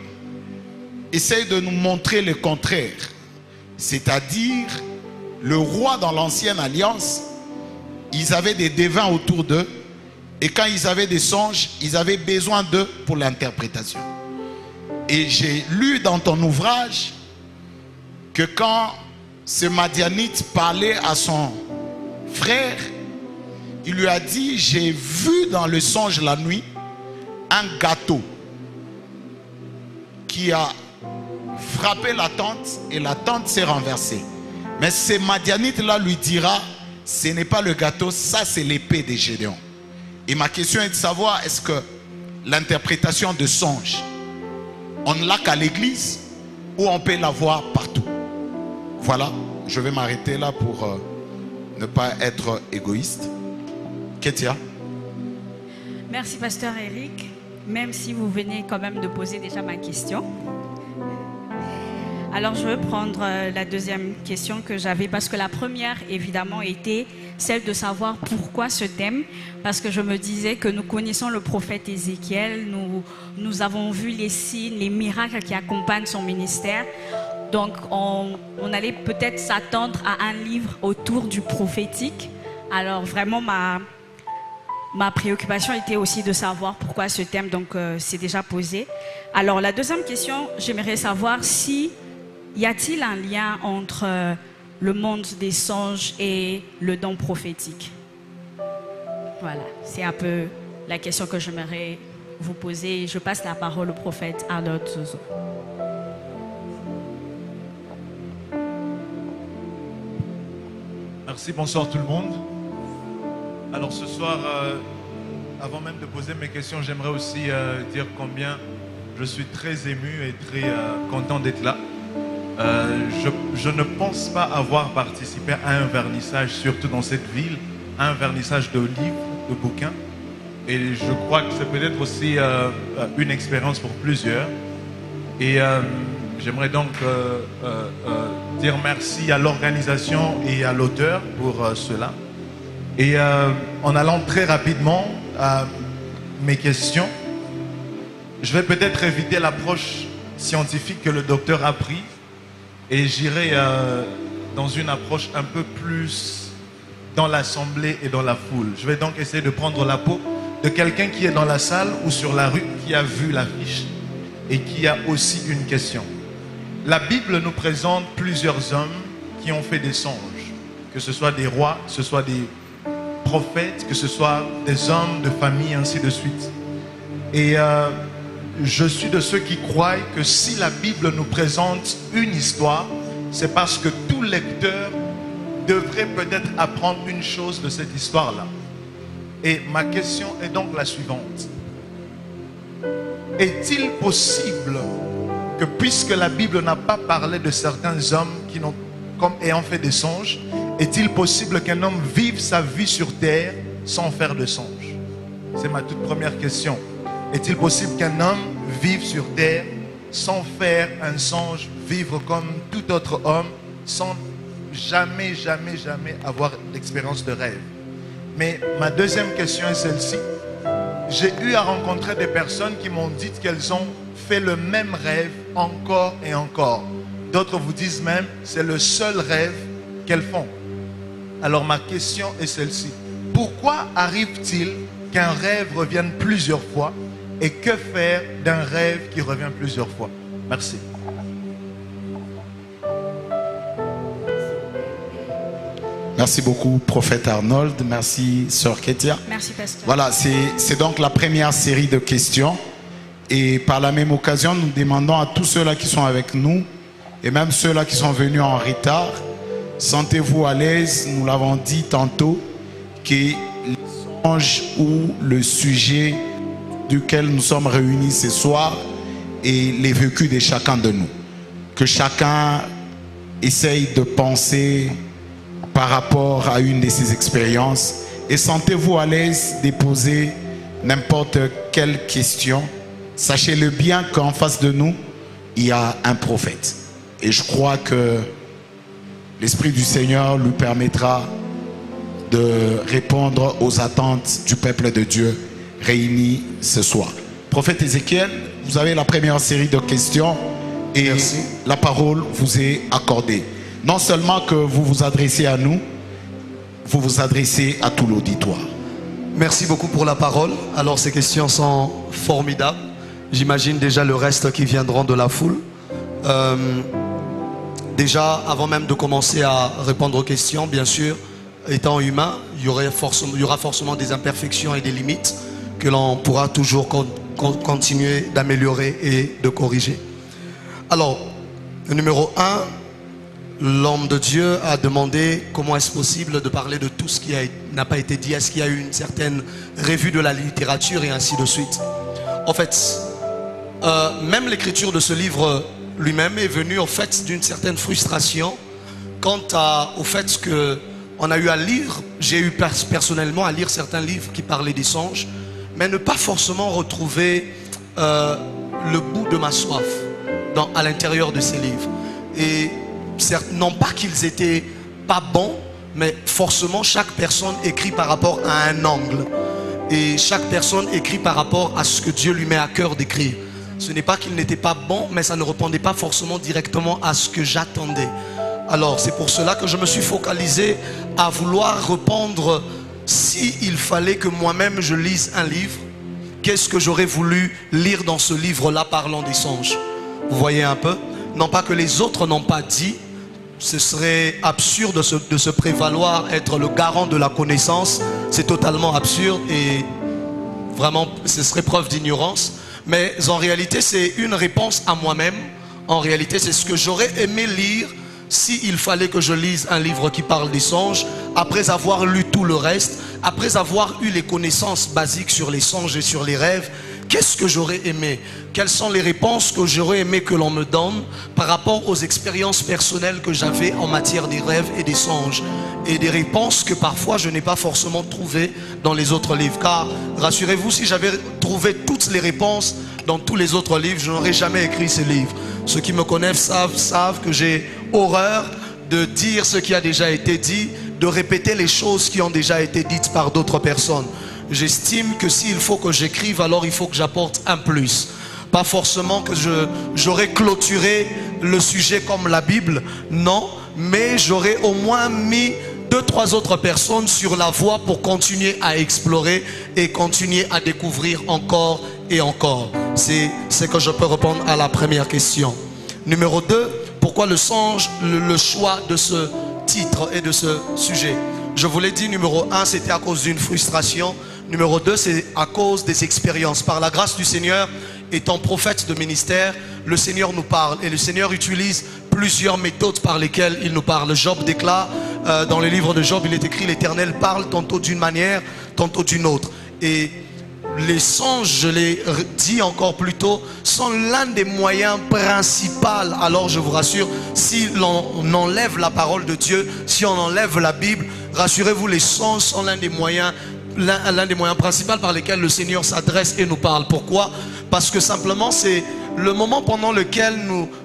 essayent de nous montrer le contraire. C'est-à-dire, le roi dans l'ancienne alliance, ils avaient des devins autour d'eux. Et quand ils avaient des songes, ils avaient besoin d'eux pour l'interprétation. Et j'ai lu dans ton ouvrage que quand ce Madianite parlait à son frère, il lui a dit, j'ai vu dans le songe la nuit un gâteau qui a frappé la tente et la tente s'est renversée. Mais ce Madianite-là lui dira, ce n'est pas le gâteau, ça c'est l'épée de Gédéon. Et ma question est de savoir, est-ce que l'interprétation de songes, on ne l'a qu'à l'église ou on peut la voir partout? Voilà, je vais m'arrêter là pour ne pas être égoïste. Ketia.
Merci, pasteur Eric. Même si vous venez quand même de poser déjà ma question. Alors, je vais prendre la deuxième question que j'avais, parce que la première, évidemment, était celle de savoir pourquoi ce thème. Parce que je me disais que nous connaissons le prophète Ézéchiel, nous avons vu les signes, les miracles qui accompagnent son ministère. Donc, on allait peut-être s'attendre à un livre autour du prophétique. Alors, vraiment, ma préoccupation était aussi de savoir pourquoi ce thème, donc c'est déjà posé. Alors, la deuxième question, j'aimerais savoir si y a-t-il un lien entre le monde des songes et le don prophétique? Voilà, c'est un peu la question que j'aimerais vous poser. Je passe la parole au prophète Arnold Zozo.
Merci, bonsoir tout le monde. Alors ce soir, avant même de poser mes questions, j'aimerais aussi dire combien je suis très ému et très content d'être là. Je ne pense pas avoir participé à un vernissage, surtout dans cette ville, un vernissage de livres, de bouquins. Et je crois que c'est peut-être aussi une expérience pour plusieurs. Et j'aimerais donc dire merci à l'organisation et à l'auteur pour cela. Et en allant très rapidement à mes questions, je vais peut-être éviter l'approche scientifique que le docteur a prise et j'irai dans une approche un peu plus dans l'assemblée et dans la foule. Je vais donc essayer de prendre la peau de quelqu'un qui est dans la salle ou sur la rue, qui a vu l'affiche et qui a aussi une question. La Bible nous présente plusieurs hommes qui ont fait des songes, que ce soit des rois, que ce soit des prophètes, que ce soit des hommes de famille, ainsi de suite. Et je suis de ceux qui croient que si la Bible nous présente une histoire, c'est parce que tout lecteur devrait peut-être apprendre une chose de cette histoire-là. Et ma question est donc la suivante. Est-il possible que puisque la Bible n'a pas parlé de certains hommes qui n'ont, comme ayant fait des songes, est-il possible qu'un homme vive sa vie sur terre sans faire de songes? C'est ma toute première question. Est-il possible qu'un homme vive sur terre sans faire un songe, vivre comme tout autre homme, sans jamais avoir l'expérience de rêve? Mais ma deuxième question est celle-ci. J'ai eu à rencontrer des personnes qui m'ont dit qu'elles ont fait le même rêve encore et encore. D'autres vous disent même c'est le seul rêve qu'elles font. Alors ma question est celle-ci. Pourquoi arrive-t-il qu'un rêve revienne plusieurs fois? Et que faire d'un rêve qui revient plusieurs fois? Merci.
Merci beaucoup, prophète Arnold. Merci, sœur Ketia.
Merci, pasteur.
Voilà, c'est donc la première série de questions. Et par la même occasion, nous demandons à tous ceux-là qui sont avec nous, et même ceux-là qui sont venus en retard, sentez-vous à l'aise. Nous l'avons dit tantôt, que les songes ou le sujet duquel nous sommes réunis ce soir est les vécus de chacun de nous. Que chacun essaye de penser par rapport à une de ces expériences, et sentez-vous à l'aise de poser n'importe quelle question. Sachez-le bien qu'en face de nous, il y a un prophète. Et je crois que l'Esprit du Seigneur lui permettra de répondre aux attentes du peuple de Dieu réunis ce soir. Prophète Ézéchiel, vous avez la première série de questions et merci. La parole vous est accordée. Non seulement que vous vous adressez à nous, vous vous adressez à tout l'auditoire.
Merci beaucoup pour la parole. Alors ces questions sont formidables. J'imagine déjà le reste qui viendront de la foule. Déjà, avant même de commencer à répondre aux questions, bien sûr, étant humain, il y aura forcément des imperfections et des limites que l'on pourra toujours continuer d'améliorer et de corriger. Alors, le numéro 1, l'homme de Dieu a demandé comment est-ce possible de parler de tout ce qui n'a pas été dit. Est-ce qu'il y a eu une certaine revue de la littérature et ainsi de suite. En fait, même l'écriture de ce livre lui-même est venue au fait d'une certaine frustration quant au fait qu'on a eu à lire, j'ai eu personnellement à lire certains livres qui parlaient des songes, mais ne pas forcément retrouver le bout de ma soif à l'intérieur de ces livres. Et certes, non pas qu'ils étaient pas bons, mais forcément chaque personne écrit par rapport à un angle. Et chaque personne écrit par rapport à ce que Dieu lui met à cœur d'écrire. Ce n'est pas qu'il n'était pas bon, mais ça ne répondait pas forcément directement à ce que j'attendais. Alors c'est pour cela que je me suis focalisé à vouloir répondre s'il fallait que moi-même je lise un livre, qu'est-ce que j'aurais voulu lire dans ce livre-là parlant des songes. Vous voyez un peu? Non pas que les autres n'ont pas dit, ce serait absurde de se prévaloir être le garant de la connaissance. C'est totalement absurde et vraiment ce serait preuve d'ignorance. Mais en réalité c'est une réponse à moi-même. En réalité c'est ce que j'aurais aimé lire s'il fallait que je lise un livre qui parle des songes, après avoir lu tout le reste, après avoir eu les connaissances basiques sur les songes et sur les rêves. Qu'est-ce que j'aurais aimé? Quelles sont les réponses que j'aurais aimé que l'on me donne par rapport aux expériences personnelles que j'avais en matière des rêves et des songes? Et des réponses que parfois je n'ai pas forcément trouvées dans les autres livres. Car rassurez-vous, si j'avais trouvé toutes les réponses dans tous les autres livres, je n'aurais jamais écrit ces livres. Ceux qui me connaissent savent que j'ai horreur de dire ce qui a déjà été dit, de répéter les choses qui ont déjà été dites par d'autres personnes. J'estime que s'il faut que j'écrive, alors il faut que j'apporte un plus. Pas forcément que j'aurais clôturé le sujet comme la Bible, non, mais j'aurais au moins mis 2-3 autres personnes sur la voie pour continuer à explorer et continuer à découvrir encore et encore. C'est ce que je peux répondre à la première question. Numéro 2, pourquoi le songe, le choix de ce titre et de ce sujet. Je vous l'ai dit, numéro 1, c'était à cause d'une frustration. Numéro 2, c'est à cause des expériences. Par la grâce du Seigneur, étant prophète de ministère, le Seigneur nous parle. Et le Seigneur utilise plusieurs méthodes par lesquelles il nous parle. Job déclare, dans le livre de Job, il est écrit, l'Éternel parle tantôt d'une manière, tantôt d'une autre. Et les songes, je l'ai dit encore plus tôt, sont l'un des moyens principaux. Alors je vous rassure, si l'on enlève la parole de Dieu, si on enlève la Bible, rassurez-vous, les songes sont l'un des moyens principaux par lesquels le Seigneur s'adresse et nous parle. Pourquoi? Parce que simplement c'est le moment pendant lequel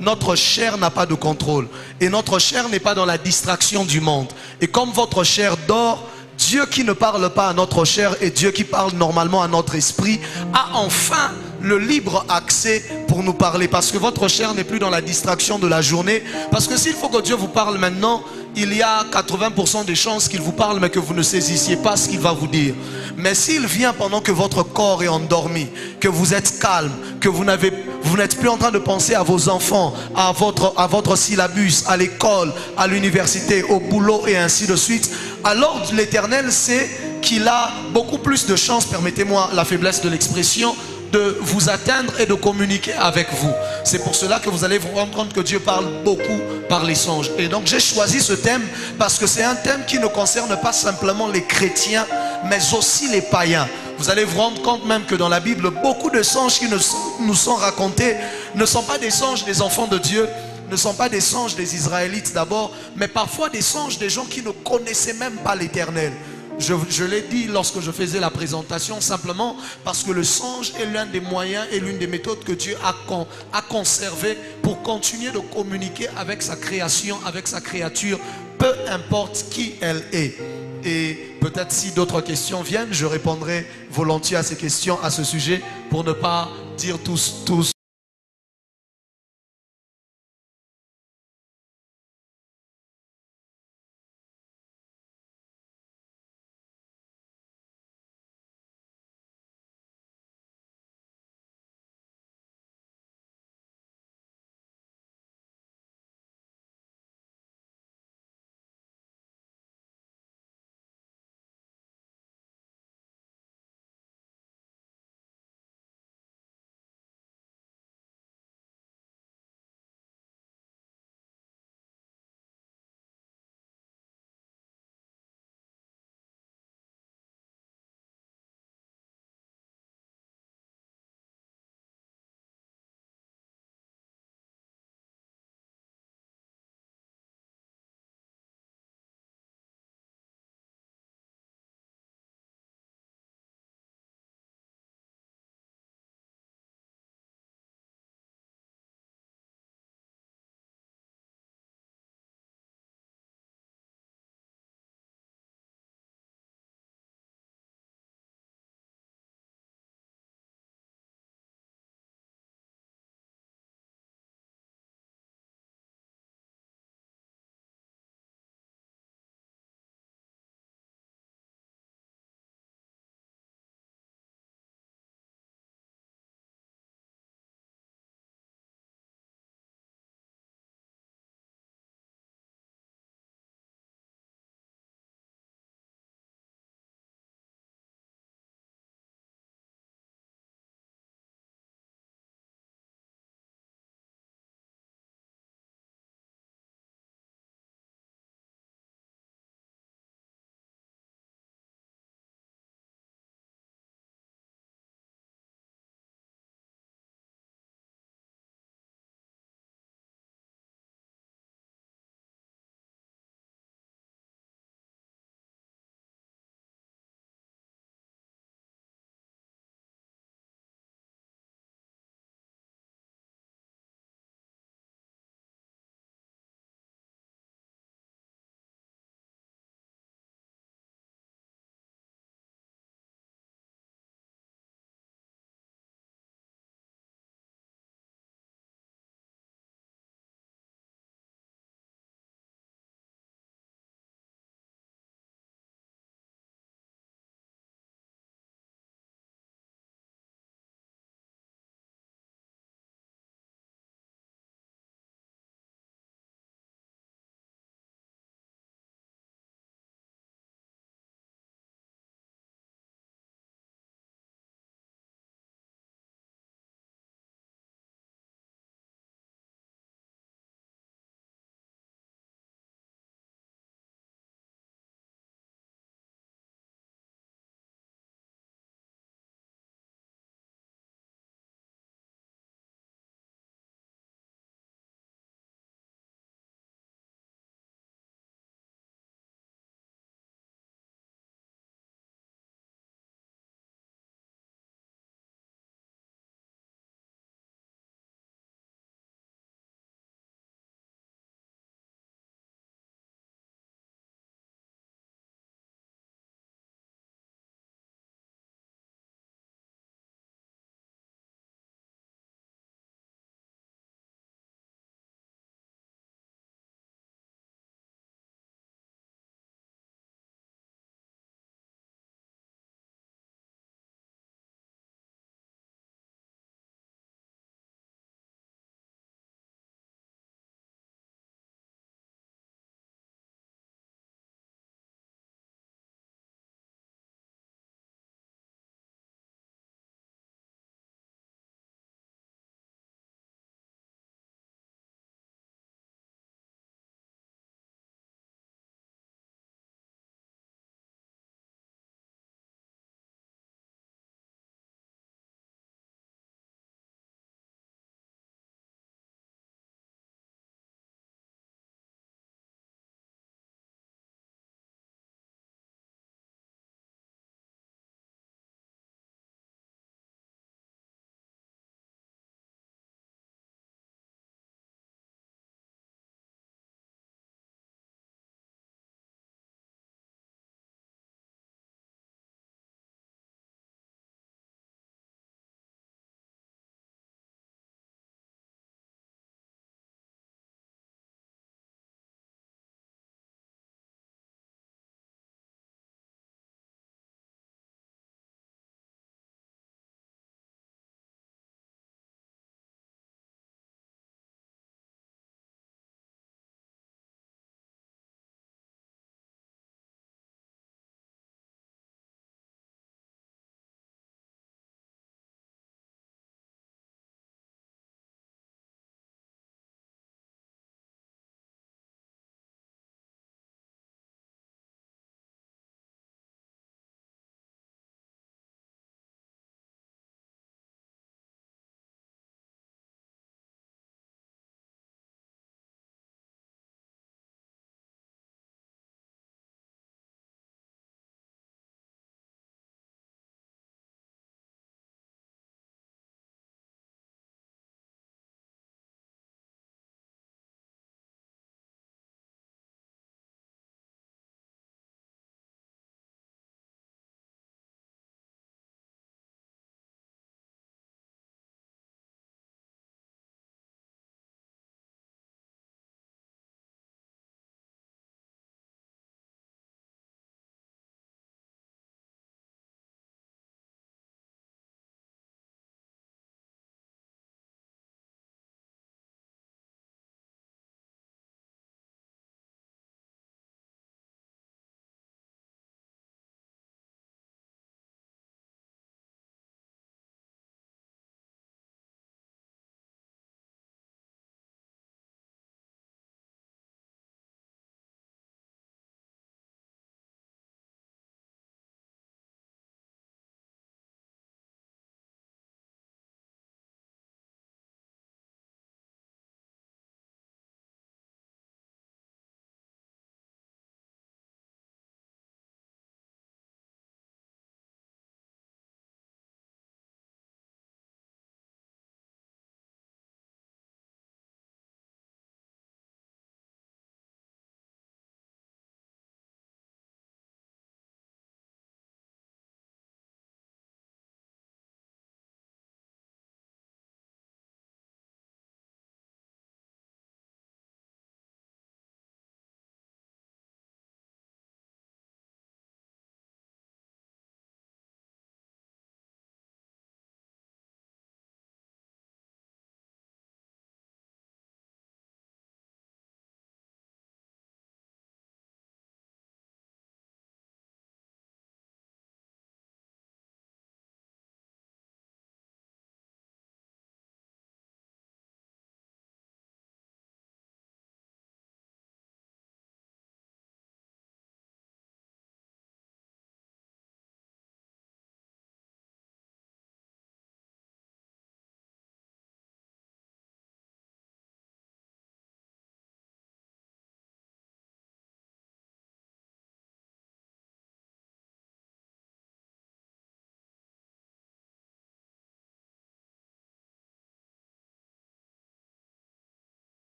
notre chair n'a pas de contrôle. Et notre chair n'est pas dans la distraction du monde. Et comme votre chair dort, Dieu qui ne parle pas à notre chair et Dieu qui parle normalement à notre esprit a enfin le libre accès pour nous parler. Parce que votre chair n'est plus dans la distraction de la journée. Parce que s'il faut que Dieu vous parle maintenant, il y a 80% des chances qu'il vous parle mais que vous ne saisissiez pas ce qu'il va vous dire. Mais s'il vient pendant que votre corps est endormi, que vous êtes calme, que vous n'êtes plus en train de penser à vos enfants, à votre syllabus, à l'école, à l'université, au boulot et ainsi de suite, alors l'Éternel sait qu'il a beaucoup plus de chances, permettez-moi la faiblesse de l'expression, de vous atteindre et de communiquer avec vous. C'est pour cela que vous allez vous rendre compte que Dieu parle beaucoup par les songes. Et donc j'ai choisi ce thème parce que c'est un thème qui ne concerne pas simplement les chrétiens, mais aussi les païens. Vous allez vous rendre compte même que dans la Bible, beaucoup de songes qui nous sont racontés ne sont pas des songes des enfants de Dieu, ne sont pas des songes des Israélites d'abord, mais parfois des songes des gens qui ne connaissaient même pas l'Éternel. Je l'ai dit lorsque je faisais la présentation, simplement parce que le songe est l'un des moyens et l'une des méthodes que Dieu a conservé pour continuer de communiquer avec sa création, avec sa créature, peu importe qui elle est. Et peut-être si d'autres questions viennent, je répondrai volontiers à ces questions à ce sujet pour ne pas dire tous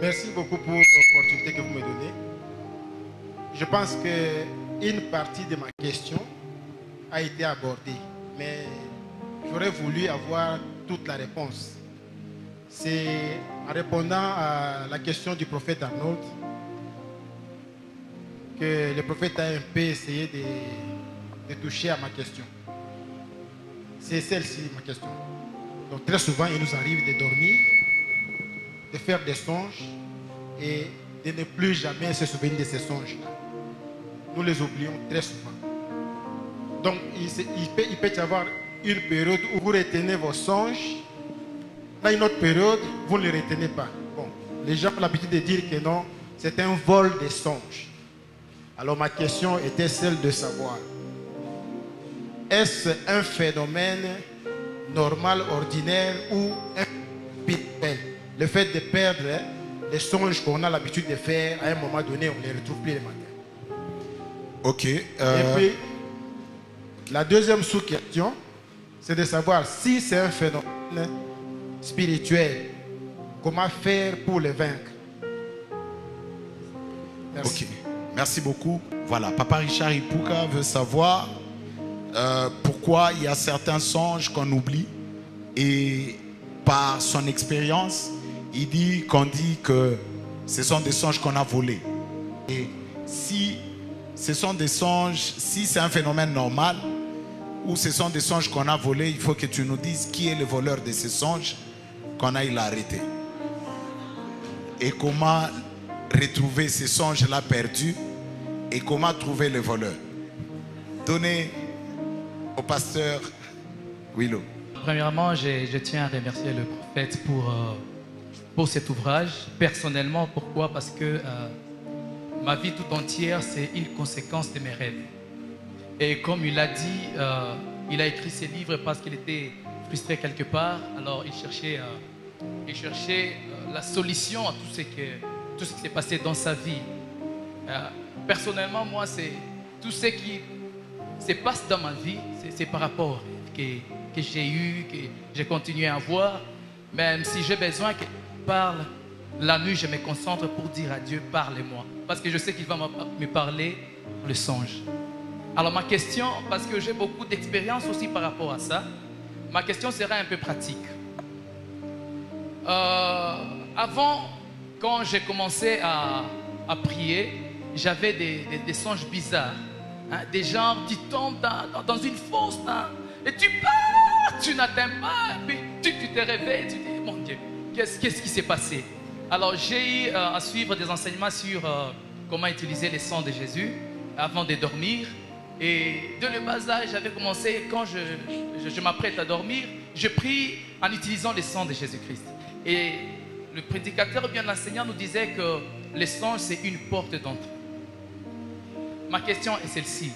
Merci beaucoup pour l'opportunité que vous me donnez. Je pense qu'une partie de ma question a été abordée, mais j'aurais voulu avoir toute la réponse. C'est en répondant à la question du prophète Arnold que le prophète a un peu essayé de toucher à ma question. C'est celle-ci ma question. Donc très souvent, il nous arrive de dormir, de faire des songes et de ne plus jamais se souvenir de ces songes-là. Nous les oublions très souvent. Donc il peut y avoir une période où vous retenez vos songes. Dans une autre période, vous ne les retenez pas. Bon, les gens ont l'habitude de dire que non, c'est un vol des songes. Alors ma question était celle de savoir, est-ce un phénomène normal, ordinaire ou spirituel? Le fait de perdre les songes qu'on a l'habitude de faire, à un moment donné, on ne les retrouve plus le matin.
Ok.
Et puis, la deuxième sous-question, c'est de savoir si c'est un phénomène spirituel, comment faire pour le vaincre? Merci.
Ok. Merci beaucoup. Voilà, Papa Richard Ipuka veut savoir pourquoi il y a certains songes qu'on oublie et par son expérience, il dit qu'on dit que ce sont des songes qu'on a volés. Et si ce sont des songes, si c'est un phénomène normal ou ce sont des songes qu'on a volés, il faut que tu nous dises qui est le voleur de ces songes qu'on a arrêté. Et comment retrouver ces songes-là perdus et comment trouver le voleur. Donnez au pasteur Willow.
Premièrement, je tiens à remercier le prophète pour cet ouvrage. Personnellement, pourquoi? Parce que ma vie tout entière, c'est une conséquence de mes rêves. Et comme il a dit, il a écrit ses livres parce qu'il était frustré quelque part. Alors il cherchait la solution à tout ce qui s'est passé dans sa vie. Personnellement, moi, c'est tout ce qui se passe dans ma vie, c'est par rapport aux rêves que j'ai eu, que j'ai continué à avoir. Même si j'ai besoin qu'il parle, la nuit, je me concentre pour dire à Dieu, parlez-moi. Parce que je sais qu'il va me parler dans le songe. Alors ma question, parce que j'ai beaucoup d'expérience aussi par rapport à ça, ma question sera un peu pratique. Avant, quand j'ai commencé à prier, j'avais des songes bizarres. Hein, des gens qui tombent dans une fosse et tu pars, tu n'atteins pas, puis tu te réveilles, tu dis, mon Dieu, qu'est-ce qui s'est passé? Alors j'ai eu à suivre des enseignements sur comment utiliser les sangs de Jésus avant de dormir. Et de le bas âge, j'avais commencé, quand je m'apprête à dormir, je prie en utilisant les sangs de Jésus-Christ. Et le prédicateur ou bien l'enseignant nous disait que les songes, c'est une porte d'entrée. Ma question est celle-ci.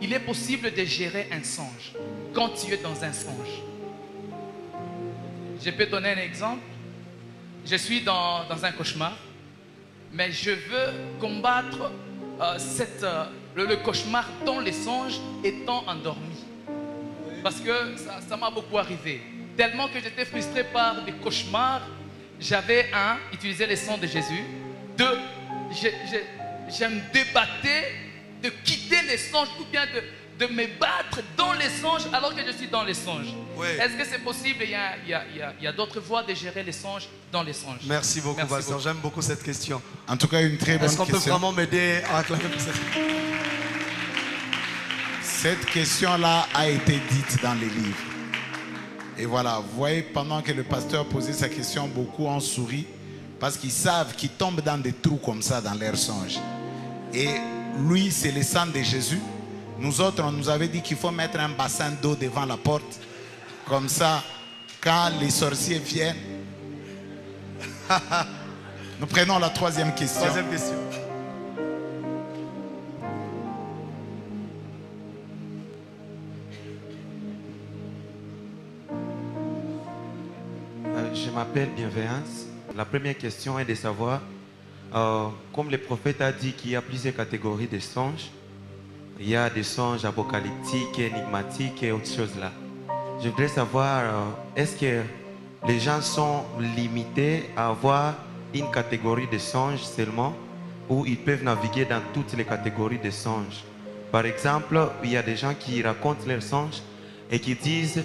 Il est possible de gérer un songe quand tu es dans un songe. Je peux donner un exemple. Je suis dans un cauchemar, mais je veux combattre le cauchemar dans les songes étant endormi. Parce que ça m'a beaucoup arrivé. Tellement que j'étais frustré par des cauchemars, j'avais utilisé les sons de Jésus. Je me débattais de quitter les songes ou bien de me battre dans les songes alors que je suis dans les songes. Oui. Est-ce que c'est possible? Il y a d'autres voies de gérer les songes dans les songes.
Merci beaucoup, pasteur. J'aime beaucoup cette question.
En tout cas, une très bonne question.
Est-ce qu'on peut vraiment m'aider à acclamer pour cette...
Cette question-là a été dite dans les livres. Et voilà, vous voyez, pendant que le pasteur posait sa question, beaucoup ont souri parce qu'ils savent qu'ils tombent dans des trous comme ça dans leurs songes. Et lui, c'est le sang de Jésus. Nous autres, on nous avait dit qu'il faut mettre un bassin d'eau devant la porte. Comme ça, quand les sorciers viennent... Nous prenons la troisième question.
Troisième question.
Je m'appelle Bienveillance. La première question est de savoir, comme le prophète a dit qu'il y a plusieurs catégories de songes, il y a des songes apocalyptiques, énigmatiques et autres choses là. Je voudrais savoir, est-ce que les gens sont limités à avoir une catégorie de songes seulement, ou ils peuvent naviguer dans toutes les catégories de songes. Par exemple, il y a des gens qui racontent leurs songes et qui disent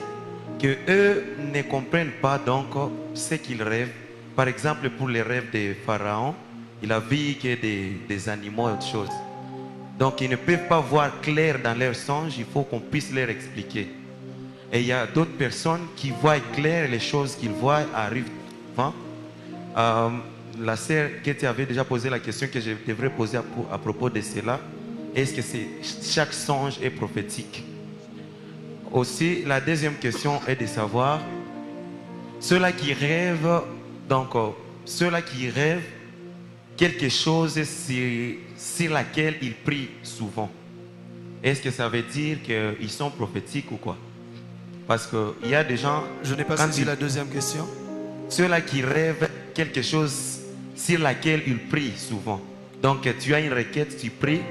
que eux ne comprennent pas donc ce qu'ils rêvent. Par exemple, pour les rêves de Pharaon, il a vu que des animaux et autre chose. Donc ils ne peuvent pas voir clair dans leurs songes, il faut qu'on puisse leur expliquer. Et il y a d'autres personnes qui voient clair, les choses qu'ils voient arrivent devant. La sœur Katie avait déjà posé la question que je devrais poser à propos de cela. Est-ce que chaque songe est prophétique? Aussi, la deuxième question est de savoir, ceux-là qui rêvent, quelque chose sur laquelle ils prient souvent, est-ce que ça veut dire qu'ils sont prophétiques ou quoi? Parce qu'il y a des gens...
Je n'ai pas saisi la deuxième question.
Ceux-là qui rêvent quelque chose sur laquelle ils prient souvent. Donc tu as une requête, tu pries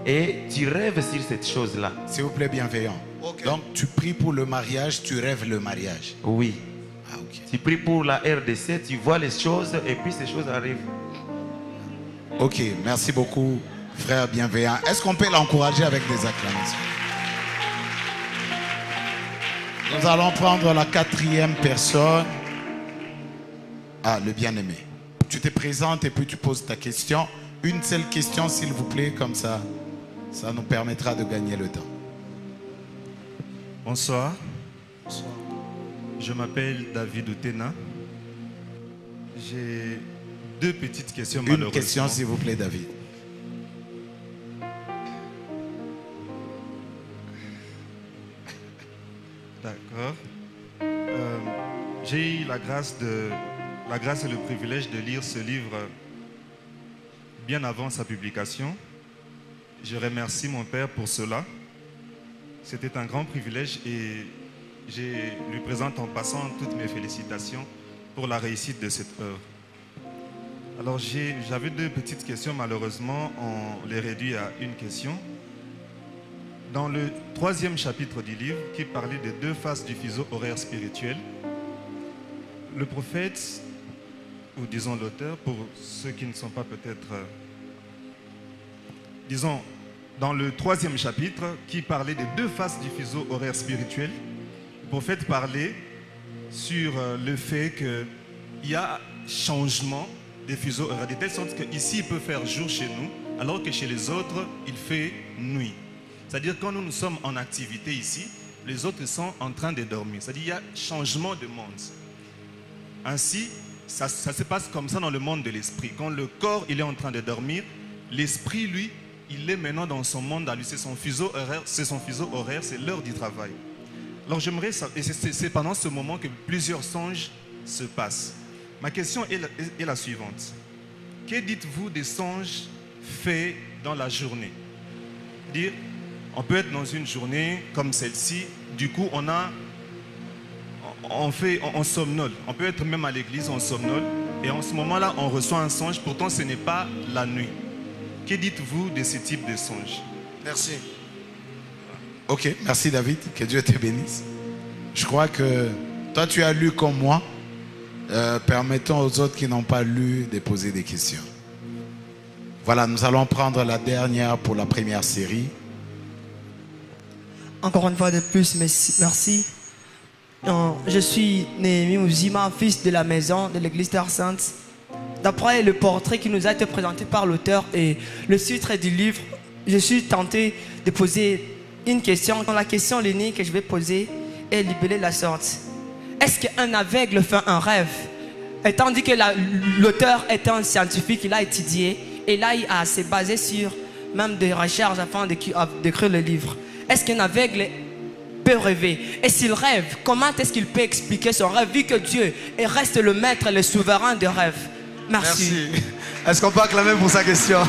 et tu rêves sur cette chose-là.
S'il vous plaît, bienveillant. Okay. Donc tu pries pour le mariage, tu rêves le mariage.
Oui.
Ah, okay.
Tu pries pour la RDC, tu vois les choses et puis ces choses arrivent.
Ok, merci beaucoup, frère bienveillant. Est-ce qu'on peut l'encourager avec des acclamations? Nous allons prendre la quatrième personne. Ah, le bien-aimé. Tu te présentes et puis tu poses ta question. Une seule question, s'il vous plaît, comme ça, ça nous permettra de gagner le temps.
Bonsoir. Je m'appelle David Outena. J'ai deux petites questions malheureusement.
Une question, s'il vous plaît, David.
D'accord. J'ai eu la grâce et le privilège de lire ce livre bien avant sa publication. Je remercie mon père pour cela. C'était un grand privilège et je lui présente en passant toutes mes félicitations pour la réussite de cette œuvre. Alors j'avais deux petites questions, malheureusement on les réduit à une question. Dans le 3e chapitre du livre qui parlait des deux faces du fuseau horaire spirituel, le prophète, ou disons l'auteur, pour ceux qui ne sont pas peut-être... disons, dans le 3e chapitre qui parlait des deux faces du fuseau horaire spirituel, le prophète parlait sur le fait qu'il y a changement des fuseaux horaires, de telle sorte qu'ici il peut faire jour chez nous, alors que chez les autres il fait nuit. C'est-à-dire quand nous sommes en activité ici, les autres sont en train de dormir. C'est-à-dire qu'il y a changement de monde. Ainsi, ça se passe comme ça dans le monde de l'esprit. Quand le corps il est en train de dormir, l'esprit lui, il est maintenant dans son monde à lui. C'est son fuseau horaire, c'est l'heure du travail. Alors j'aimerais, et c'est pendant ce moment que plusieurs songes se passent. Ma question est la suivante. Que dites-vous des songes faits dans la journée? Dire, on peut être dans une journée comme celle-ci, du coup on somnole. On peut être même à l'église, on somnole. Et en ce moment-là, on reçoit un songe, pourtant ce n'est pas la nuit. Que dites-vous de ce type de songe?
Merci.
Ok, merci David, que Dieu te bénisse. Je crois que toi tu as lu comme moi. Permettons aux autres qui n'ont pas lu de poser des questions. Voilà, nous allons prendre la dernière pour la première série.
Encore une fois de plus, merci. Je suis Néhémie Ouzima, fils de la maison de l'église Terre Sainte. D'après le portrait qui nous a été présenté par l'auteur et le titre du livre, je suis tenté de poser une question. La question l'unique que je vais poser est libellée de la sorte. Est-ce qu'un aveugle fait un rêve? Étant dit que l'auteur est un scientifique, il a étudié et là il a s'est basé sur même des recherches afin d'écrire le livre. Est-ce qu'un aveugle peut rêver? Et s'il rêve, comment est-ce qu'il peut expliquer son rêve vu que Dieu reste le maître, le souverain des rêves? Merci.
Est-ce qu'on peut acclamer pour sa question?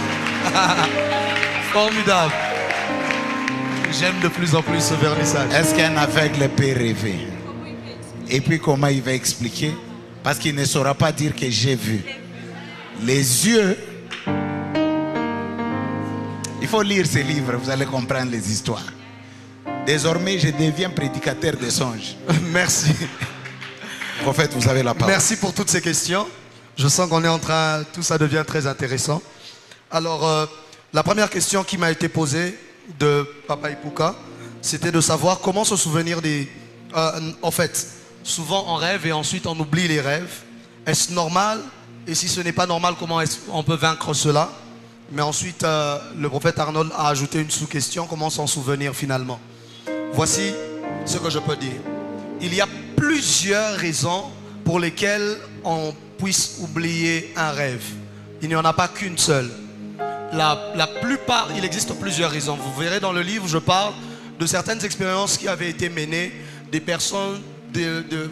Formidable. J'aime de plus en plus ce vernissage.
Est-ce qu'un aveugle peut rêver? Et puis comment il va expliquer? Parce qu'il ne saura pas dire que j'ai vu. Les yeux... Il faut lire ces livres, vous allez comprendre les histoires. Désormais, je deviens prédicateur des songes.
Merci.
Prophète, vous avez la parole.
Merci pour toutes ces questions. Je sens qu'on est en train, tout ça devient très intéressant. Alors, la première question qui m'a été posée de Papa Ipuka, c'était de savoir comment se souvenir des... en fait, souvent on rêve et ensuite on oublie les rêves. Est-ce normal? Et si ce n'est pas normal, comment on peut vaincre cela? Mais ensuite, le prophète Arnold a ajouté une sous-question, comment s'en souvenir finalement? Voici ce que je peux dire. Il y a plusieurs raisons pour lesquelles on puisse oublier un rêve. Il n'y en a pas qu'une seule. La plupart, il existe plusieurs raisons. Vous verrez dans le livre, je parle de certaines expériences qui avaient été menées, des personnes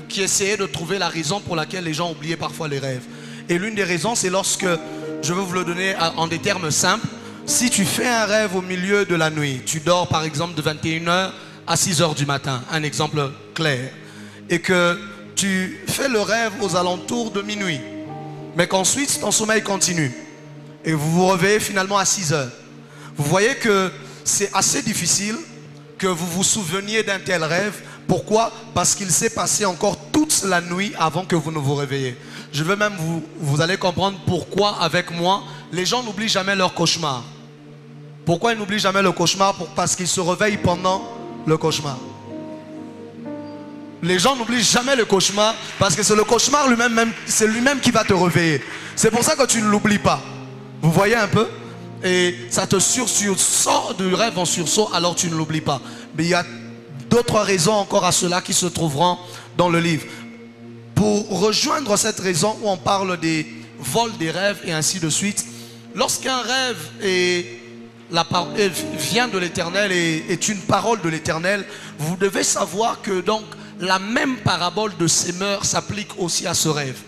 qui essayaient de trouver la raison pour laquelle les gens oubliaient parfois les rêves. Et l'une des raisons, c'est lorsque, je veux vous le donner en des termes simples, si tu fais un rêve au milieu de la nuit, tu dors par exemple de 21h à 6h du matin, un exemple clair, et que tu fais le rêve aux alentours de minuit, mais qu'ensuite ton sommeil continue, et vous vous réveillez finalement à 6h. Vous voyez que c'est assez difficile que vous vous souveniez d'un tel rêve. Pourquoi? Parce qu'il s'est passé encore toute la nuit avant que vous ne vous réveillez. Je veux même vous allez comprendre pourquoi avec moi, les gens n'oublient jamais leur cauchemar. Pourquoi ils n'oublient jamais le cauchemar? Parce qu'ils se réveillent pendant le cauchemar. Les gens n'oublient jamais le cauchemar parce que c'est le cauchemar lui-même, c'est lui-même qui va te réveiller. C'est pour ça que tu ne l'oublies pas. Vous voyez un peu? Et ça te sort du rêve en sursaut, alors tu ne l'oublies pas. Mais il y a d'autres raisons encore à cela qui se trouveront dans le livre. Pour rejoindre cette raison où on parle des vols des rêves et ainsi de suite, lorsqu'un rêve vient de l'Éternel et est une parole de l'Éternel, vous devez savoir que donc la même parabole de semeur s'applique aussi à ce rêve.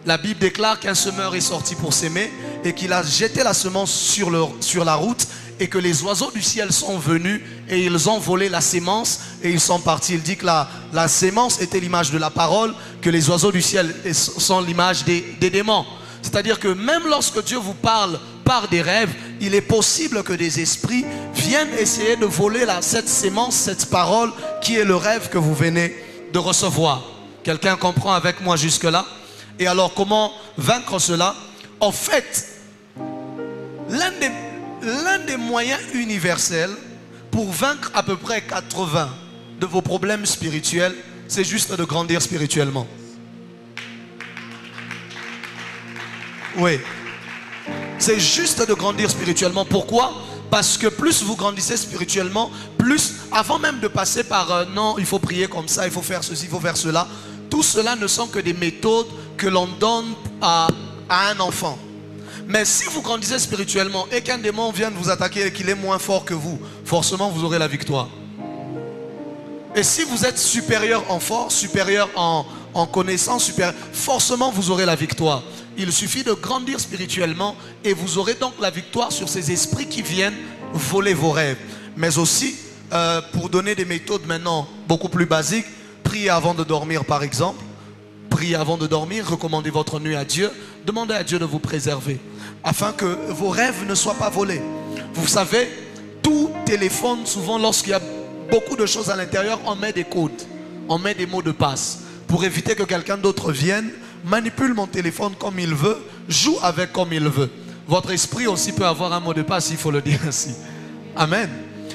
La Bible déclare qu'un semeur est sorti pour s'aimer et qu'il a jeté la semence sur la route et que les oiseaux du ciel sont venus et ils ont volé la sémence et ils sont partis. Il dit que la sémence était l'image de la parole, que les oiseaux du ciel sont l'image des démons. C'est-à-dire que même lorsque Dieu vous parle par des rêves, il est possible que des esprits viennent essayer de voler cette sémence, cette parole qui est le rêve que vous venez de recevoir. Quelqu'un comprend avec moi jusque-là? Et alors comment vaincre cela? En fait, l'un des moyens universels pour vaincre à peu près 80 de vos problèmes spirituels, c'est juste de grandir spirituellement. Oui. C'est juste de grandir spirituellement. Pourquoi? Parce que plus vous grandissez spirituellement, plus, avant même de passer par non, il faut prier comme ça, il faut faire ceci, il faut faire cela, tout cela ne sont que des méthodes que l'on donne à un enfant. Mais si vous grandissez spirituellement et qu'un démon vient de vous attaquer et qu'il est moins fort que vous, forcément vous aurez la victoire. Et si vous êtes supérieur en force, supérieur en connaissance, forcément vous aurez la victoire. Il suffit de grandir spirituellement et vous aurez donc la victoire sur ces esprits qui viennent voler vos rêves. Mais aussi, pour donner des méthodes maintenant beaucoup plus basiques, priez avant de dormir par exemple. Priez avant de dormir, recommandez votre nuit à Dieu, demandez à Dieu de vous préserver, afin que vos rêves ne soient pas volés. Vous savez, tout téléphone, souvent lorsqu'il y a beaucoup de choses à l'intérieur, on met des codes, on met des mots de passe, pour éviter que quelqu'un d'autre vienne, manipule mon téléphone comme il veut, joue avec comme il veut. Votre esprit aussi peut avoir un mot de passe, il faut le dire ainsi. Amen.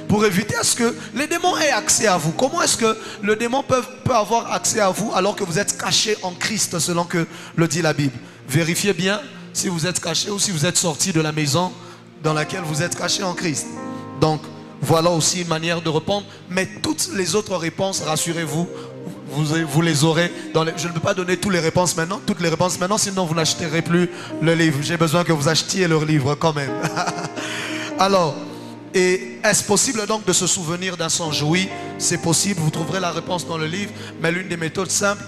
Pour éviter à ce que les démons aient accès à vous. Comment est-ce que le démon peut avoir accès à vous alors que vous êtes caché en Christ, selon que le dit la Bible? Vérifiez bien si vous êtes caché ou si vous êtes sorti de la maison dans laquelle vous êtes caché en Christ. Donc, voilà aussi une manière de répondre. Mais toutes les autres réponses, rassurez-vous, vous les aurez. Je ne peux pas donner toutes les réponses maintenant, sinon vous n'achèterez plus le livre. J'ai besoin que vous achetiez le livre quand même. Alors, et est-ce possible donc de se souvenir d'un songe? Oui, c'est possible, vous trouverez la réponse dans le livre. Mais l'une des méthodes simples,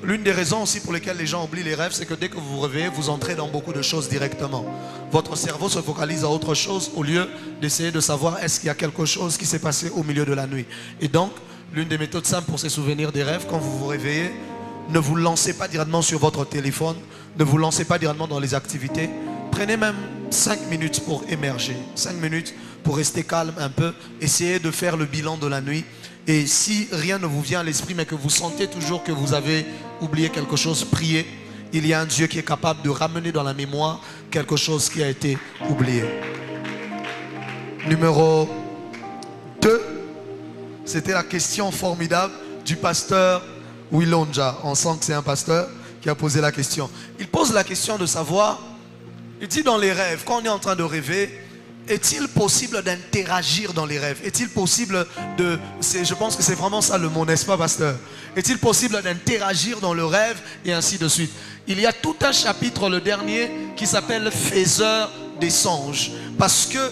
l'une des raisons aussi pour lesquelles les gens oublient les rêves, c'est que dès que vous vous réveillez, vous entrez dans beaucoup de choses directement. Votre cerveau se focalise à autre chose au lieu d'essayer de savoir est-ce qu'il y a quelque chose qui s'est passé au milieu de la nuit. Et donc, l'une des méthodes simples pour se souvenir des rêves, quand vous vous réveillez, ne vous lancez pas directement sur votre téléphone, ne vous lancez pas directement dans les activités. Prenez même 5 minutes pour émerger, 5 minutes pour rester calme un peu, essayez de faire le bilan de la nuit. Et si rien ne vous vient à l'esprit, mais que vous sentez toujours que vous avez oublié quelque chose, priez. il y a un Dieu qui est capable de ramener dans la mémoire quelque chose qui a été oublié. Numéro 2, c'était la question formidable du pasteur Willonja. On sent que c'est un pasteur qui a posé la question. Il pose la question de savoir, il dit dans les rêves, quand on est en train de rêver, est-il possible d'interagir dans les rêves? Est-il possible de... Je pense que c'est vraiment ça le mot, n'est-ce pas, pasteur? Est-il possible d'interagir dans le rêve? Et ainsi de suite. Il y a tout un chapitre, le dernier, qui s'appelle « Faiseur des songes ». Parce que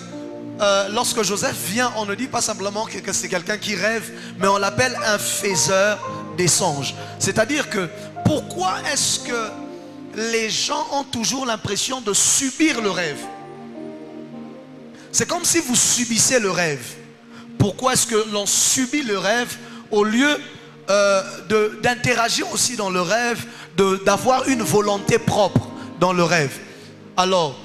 lorsque Joseph vient, on ne dit pas simplement que c'est quelqu'un qui rêve, mais on l'appelle un faiseur des songes. C'est-à-dire que, pourquoi est-ce que les gens ont toujours l'impression de subir le rêve? C'est comme si vous subissez le rêve. Pourquoi est-ce que l'on subit le rêve au lieu d'interagir aussi dans le rêve, d'avoir une volonté propre dans le rêve? Alors,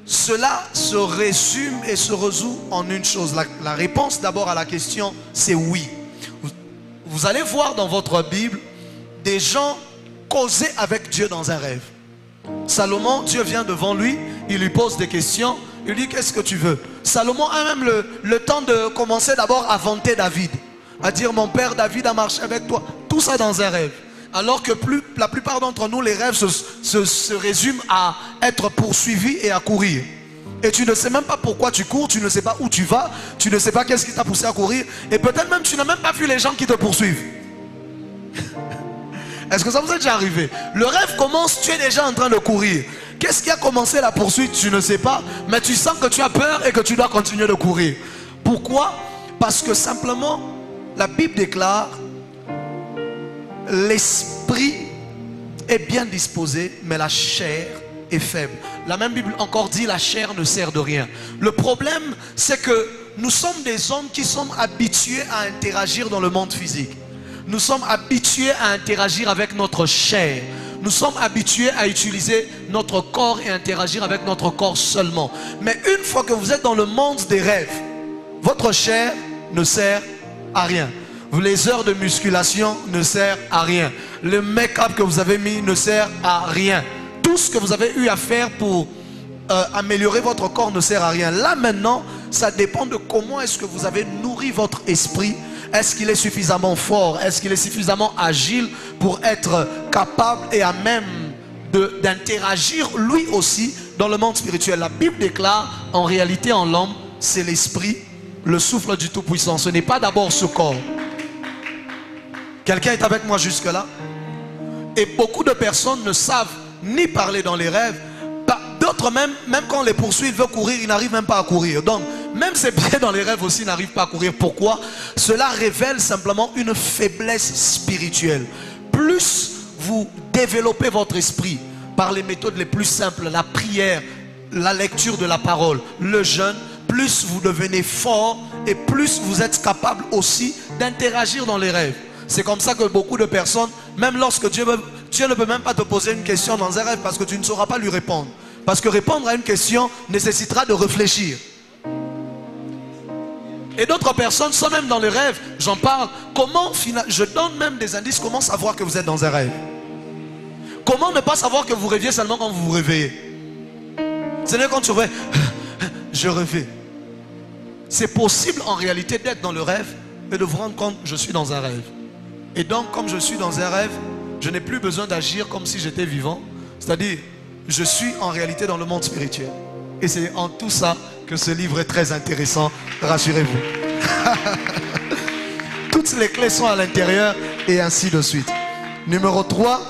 cela se résume et se résout en une chose. La réponse d'abord à la question, c'est oui. Vous allez voir dans votre Bible des gens causer avec Dieu dans un rêve. Salomon, Dieu vient devant lui, il lui pose des questions. Il dit, qu'est-ce que tu veux? Salomon a même le temps de commencer d'abord à vanter David. À dire, mon père David a marché avec toi. Tout ça dans un rêve. Alors que la plupart d'entre nous, les rêves se résument à être poursuivis et à courir. Et tu ne sais même pas pourquoi tu cours, tu ne sais pas où tu vas, tu ne sais pas qu'est-ce qui t'a poussé à courir. Et peut-être même tu n'as même pas vu les gens qui te poursuivent. Est-ce que ça vous est déjà arrivé? Le rêve commence, tu es déjà en train de courir. Qu'est-ce qui a commencé la poursuite? Tu ne sais pas, mais tu sens que tu as peur et que tu dois continuer de courir. Pourquoi? Parce que simplement, la Bible déclare, l'esprit est bien disposé, mais la chair est faible. La même Bible encore dit, la chair ne sert de rien. Le problème, c'est que nous sommes des hommes qui sommes habitués à interagir dans le monde physique. Nous sommes habitués à interagir avec notre chair. Nous sommes habitués à utiliser notre corps et interagir avec notre corps seulement. Mais une fois que vous êtes dans le monde des rêves, votre chair ne sert à rien. Les heures de musculation ne servent à rien. Le make-up que vous avez mis ne sert à rien. Tout ce que vous avez eu à faire pour améliorer votre corps ne sert à rien. Là maintenant, ça dépend de comment est-ce que vous avez nourri votre esprit. Est-ce qu'il est suffisamment fort? Est-ce qu'il est suffisamment agile pour être capable et à même d'interagir lui aussi dans le monde spirituel? La Bible déclare, en réalité en l'homme, c'est l'esprit, le souffle du Tout-Puissant. Ce n'est pas d'abord ce corps. Quelqu'un est avec moi jusque-là? Et beaucoup de personnes ne savent ni parler dans les rêves. D'autres même quand on les poursuit, ils veulent courir, ils n'arrivent même pas à courir. Donc, même ces pieds dans les rêves aussi n'arrivent pas à courir. Pourquoi? Cela révèle simplement une faiblesse spirituelle. Plus vous développez votre esprit par les méthodes les plus simples, la prière, la lecture de la parole, le jeûne, plus vous devenez fort et plus vous êtes capable aussi d'interagir dans les rêves. C'est comme ça que beaucoup de personnes, même lorsque Dieu ne peut même pas te poser une question dans un rêve parce que tu ne sauras pas lui répondre. Parce que répondre à une question nécessitera de réfléchir. Et d'autres personnes sont même dans les rêves. J'en parle. Comment, je donne même des indices. Comment savoir que vous êtes dans un rêve? Comment ne pas savoir que vous rêviez seulement quand vous vous réveillez? Ce n'est quand tu rêves. Je rêvais. C'est possible en réalité d'être dans le rêve et de vous rendre compte que je suis dans un rêve. Et donc, comme je suis dans un rêve, je n'ai plus besoin d'agir comme si j'étais vivant. C'est-à-dire, je suis en réalité dans le monde spirituel. Et c'est en tout ça que ce livre est très intéressant. Rassurez-vous. Toutes les clés sont à l'intérieur et ainsi de suite. Numéro 3.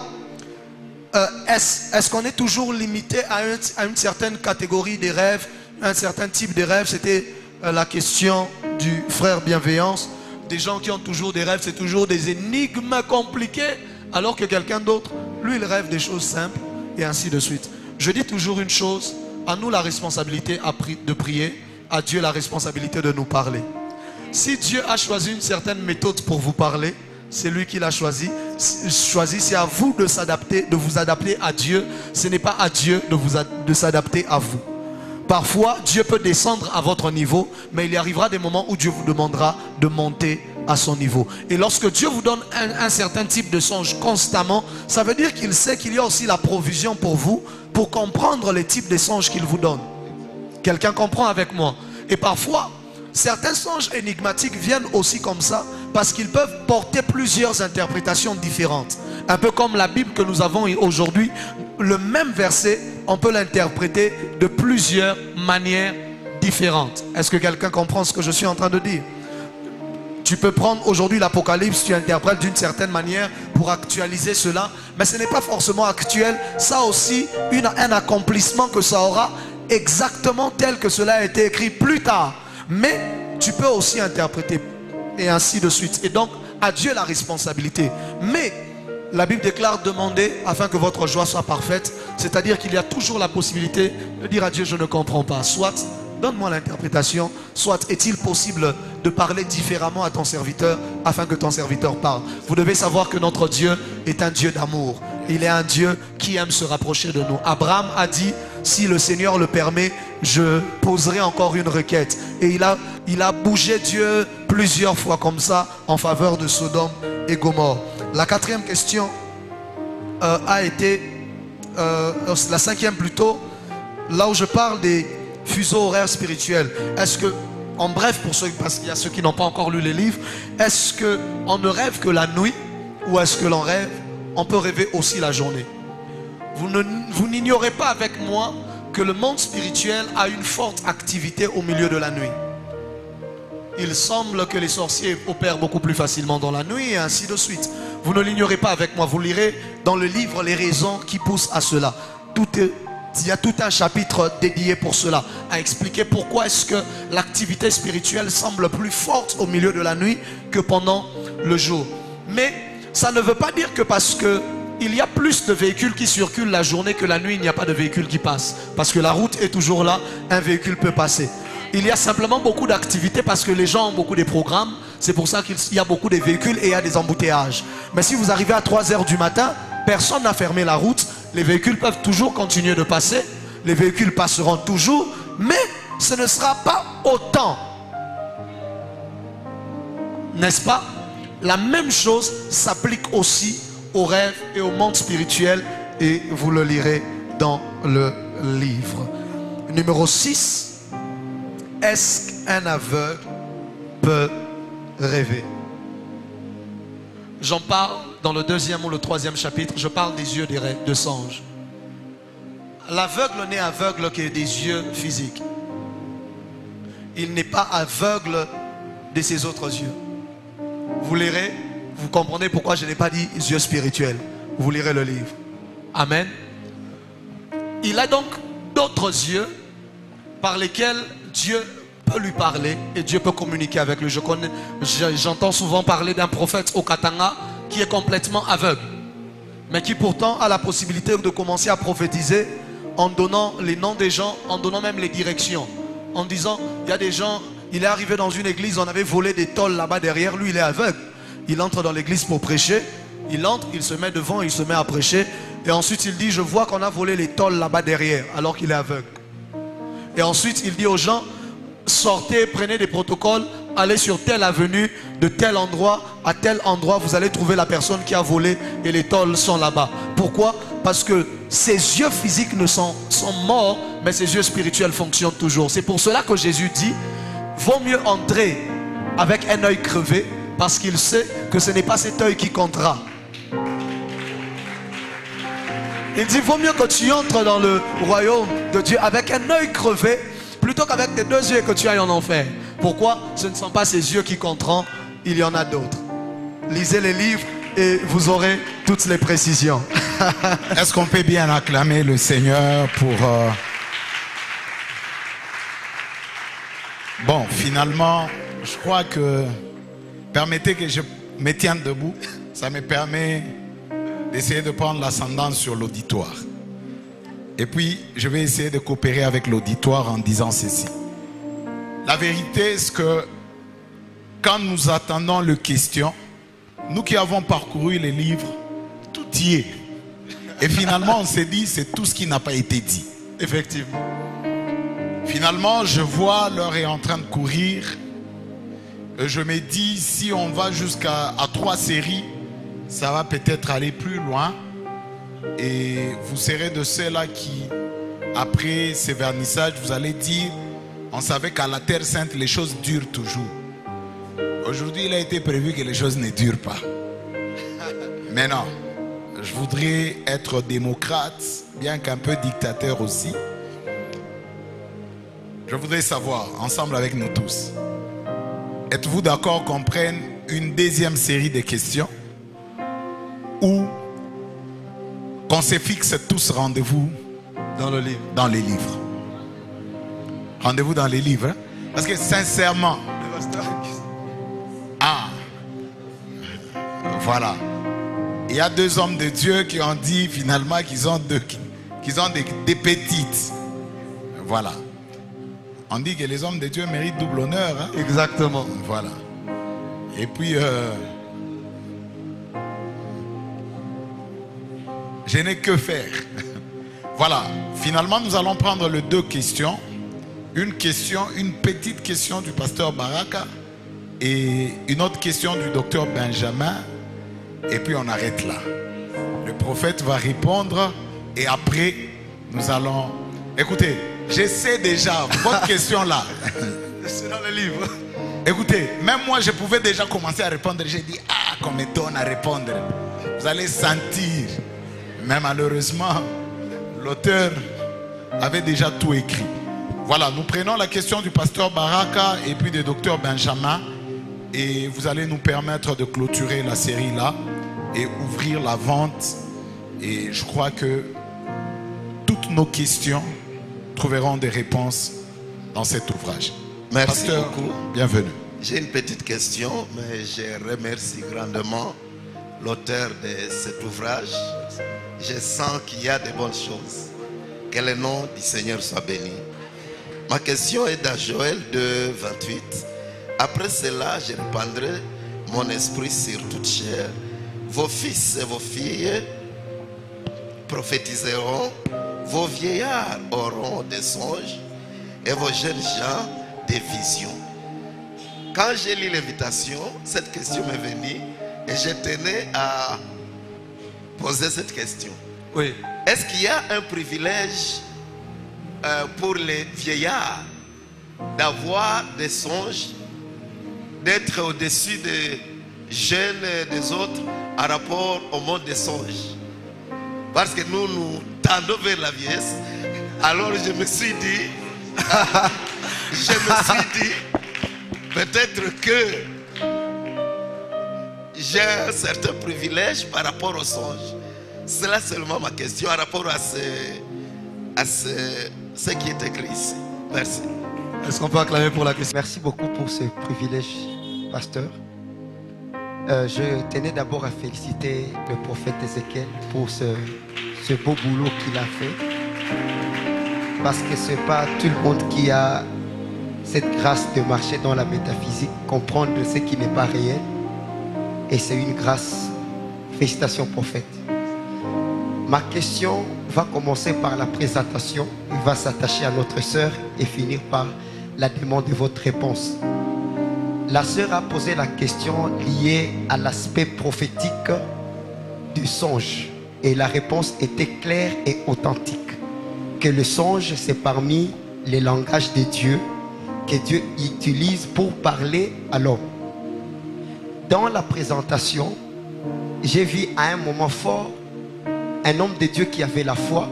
Est-ce qu'on est toujours limité à une certaine catégorie des rêves, un certain type de rêves? C'était la question du frère Bienveillance. Des gens qui ont toujours des rêves, c'est toujours des énigmes compliquées. Alors que quelqu'un d'autre, lui, il rêve des choses simples. Et ainsi de suite. Je dis toujours une chose, à nous la responsabilité de prier, à Dieu la responsabilité de nous parler. Si Dieu a choisi une certaine méthode pour vous parler, c'est lui qui l'a choisi. C'est à vous de s'adapter, de vous adapter à Dieu. Ce n'est pas à Dieu de s'adapter à vous. Parfois, Dieu peut descendre à votre niveau, mais il y arrivera des moments où Dieu vous demandera de monter à son niveau. Et lorsque Dieu vous donne un certain type de songe constamment, ça veut dire qu'il sait qu'il y a aussi la provision pour vous, pour comprendre les types de songes qu'il vous donne. Quelqu'un comprend avec moi? Et parfois, certains songes énigmatiques viennent aussi comme ça, parce qu'ils peuvent porter plusieurs interprétations différentes. Un peu comme la Bible que nous avons aujourd'hui, le même verset, on peut l'interpréter de plusieurs manières différentes. Est-ce que quelqu'un comprend ce que je suis en train de dire? Tu peux prendre aujourd'hui l'Apocalypse, tu interprètes d'une certaine manière pour actualiser cela, mais ce n'est pas forcément actuel. Ça aussi, un accomplissement que ça aura exactement tel que cela a été écrit plus tard. Mais tu peux aussi interpréter et ainsi de suite. Et donc, à Dieu la responsabilité. Mais la Bible déclare demander afin que votre joie soit parfaite. C'est-à-dire qu'il y a toujours la possibilité de dire à Dieu, je ne comprends pas. Soit, donne-moi l'interprétation. Soit, est-il possible de parler différemment à ton serviteur afin que ton serviteur parle. Vous devez savoir que notre Dieu est un Dieu d'amour. Il est un Dieu qui aime se rapprocher de nous. Abraham a dit, si le Seigneur le permet, je poserai encore une requête. Et il a bougé Dieu plusieurs fois comme ça en faveur de Sodome et Gomorrhe. La quatrième question a été, la cinquième plutôt, là où je parle des fuseaux horaires spirituels. Est-ce que, en bref, pour ceux, parce qu'il y a ceux qui n'ont pas encore lu les livres, est-ce qu'on ne rêve que la nuit ou est-ce que l'on rêve? On peut rêver aussi la journée. Vous n'ignorez pas avec moi que le monde spirituel a une forte activité au milieu de la nuit. Il semble que les sorciers opèrent beaucoup plus facilement dans la nuit et ainsi de suite. Vous ne l'ignorez pas avec moi. Vous lirez dans le livre les raisons qui poussent à cela. Il y a tout un chapitre dédié pour cela, à expliquer pourquoi est-ce que l'activité spirituelle semble plus forte au milieu de la nuit que pendant le jour. Mais ça ne veut pas dire que parce que il y a plus de véhicules qui circulent la journée que la nuit, il n'y a pas de véhicules qui passent. Parce que la route est toujours là, un véhicule peut passer. Il y a simplement beaucoup d'activités parce que les gens ont beaucoup de programmes. C'est pour ça qu'il y a beaucoup de véhicules et il y a des embouteillages. Mais si vous arrivez à 3 h du matin, personne n'a fermé la route. Les véhicules peuvent toujours continuer de passer. Les véhicules passeront toujours. Mais ce ne sera pas autant. N'est-ce pas? La même chose s'applique aussi aux rêves et au monde spirituel. Et vous le lirez dans le livre. Numéro 6. Est-ce qu'un aveugle peut rêver? J'en parle dans le 2e ou le 3e chapitre. Je parle des yeux de songe. L'aveugle n'est aveugle que des yeux physiques. Il n'est pas aveugle de ses autres yeux. Vous lirez, vous comprenez pourquoi je n'ai pas dit yeux spirituels. Vous lirez le livre. Amen. Il a donc d'autres yeux par lesquels Dieu peut lui parler et Dieu peut communiquer avec lui. J'entends souvent parler d'un prophète au Katanga qui est complètement aveugle, mais qui pourtant a la possibilité de commencer à prophétiser en donnant les noms des gens, en donnant même les directions, en disant, il y a des gens, il est arrivé dans une église, on avait volé des tôles là-bas derrière, lui il est aveugle. Il entre dans l'église pour prêcher, il entre, il se met devant, il se met à prêcher, et ensuite il dit, je vois qu'on a volé les tôles là-bas derrière, alors qu'il est aveugle. Et ensuite il dit aux gens, sortez, prenez des protocoles, allez sur telle avenue, de tel endroit à tel endroit, vous allez trouver la personne qui a volé et les tôles sont là-bas. Pourquoi? Parce que ses yeux physiques sont morts, mais ses yeux spirituels fonctionnent toujours. C'est pour cela que Jésus dit, vaut mieux entrer avec un œil crevé, parce qu'il sait que ce n'est pas cet œil qui comptera. Il dit, vaut mieux que tu entres dans le royaume de Dieu avec un œil crevé, plutôt qu'avec tes 2 yeux que tu ailles en enfer. Pourquoi? Ce ne sont pas ces yeux qui compteront, il y en a d'autres. Lisez les livres et vous aurez toutes les précisions.
Est-ce qu'on peut bien acclamer le Seigneur pour... Bon, finalement, je crois que... Permettez que je me tienne debout. Ça me permet d'essayer de prendre l'ascendant sur l'auditoire. Et puis, je vais essayer de coopérer avec l'auditoire en disant ceci. La vérité, c'est que quand nous attendons le question, nous qui avons parcouru les livres, tout y est. Et finalement, on s'est dit, c'est tout ce qui n'a pas été dit. Effectivement. Finalement, je vois l'heure est en train de courir. Je me dis, si on va jusqu'à 3 séries, ça va peut-être aller plus loin. Et vous serez de ceux-là qui, après ces vernissages, vous allez dire, on savait qu'à la Terre Sainte, les choses durent toujours. Aujourd'hui, il a été prévu que les choses ne durent pas. Mais non, je voudrais être démocrate, bien qu'un peu dictateur aussi. Je voudrais savoir, ensemble avec nous tous, êtes-vous d'accord qu'on prenne une deuxième série de questions ou qu'on se fixe tous rendez-vous
dans le livre?
Dans les livres. Rendez-vous dans les livres. Hein? Parce que sincèrement... Ah, voilà. Il y a 2 hommes de Dieu qui ont dit finalement qu'ils ont des petites. Voilà. On dit que les hommes de Dieu méritent double honneur. Hein?
Exactement.
Voilà. Et puis, je n'ai que faire. Voilà. Finalement, nous allons prendre les 2 questions. Une petite question du pasteur Baraka et une autre question du docteur Benjamin. Et puis on arrête là. Le prophète va répondre et après, nous allons... Écoutez, je sais déjà votre question là.
C'est dans le livre.
Écoutez, même moi je pouvais déjà commencer à répondre. J'ai dit, ah, qu'on m'étonne à répondre. Vous allez sentir. Mais malheureusement, l'auteur avait déjà tout écrit. Voilà, nous prenons la question du pasteur Baraka et puis du docteur Benjamin. Et vous allez nous permettre de clôturer la série là et ouvrir la vente. Et je crois que toutes nos questions trouveront des réponses dans cet ouvrage.
Merci
Pasteur,
beaucoup.
Bienvenue.
J'ai une petite question, mais je remercie grandement l'auteur de cet ouvrage. Je sens qu'il y a de bonnes choses. Que le nom du Seigneur soit béni. Ma question est dans Joël 2, 28. Après cela, je répandrai mon esprit sur toute chair. Vos fils et vos filles prophétiseront. Vos vieillards auront des songes et vos jeunes gens des visions. Quand j'ai lu l'invitation, cette question m'est venue et je tenais à poser cette question.
Oui.
Est-ce qu'il y a un privilège pour les vieillards d'avoir des songes, d'être au-dessus des jeunes des autres en rapport au monde des songes? Parce que nous tendons vers la vieillesse. Alors je me suis dit, peut-être que j'ai un certain privilège par rapport aux songes. C'est là seulement ma question en rapport à ce qui est écrit ici. Merci.
Est-ce qu'on peut acclamer pour la question?
Merci beaucoup pour ce privilège, pasteur. Je tenais d'abord à féliciter le prophète Ézéchiel pour ce beau boulot qu'il a fait. Parce que ce n'est pas tout le monde qui a cette grâce de marcher dans la métaphysique, comprendre ce qui n'est pas réel. Et c'est une grâce. Félicitations, prophète. Ma question va commencer par la présentation. Il va s'attacher à notre sœur et finir par la demande de votre réponse. La sœur a posé la question liée à l'aspect prophétique du songe. Et la réponse était claire et authentique. Que le songe, c'est parmi les langages de Dieu que Dieu utilise pour parler à l'homme. Dans la présentation, j'ai vu à un moment fort un homme de Dieu qui avait la foi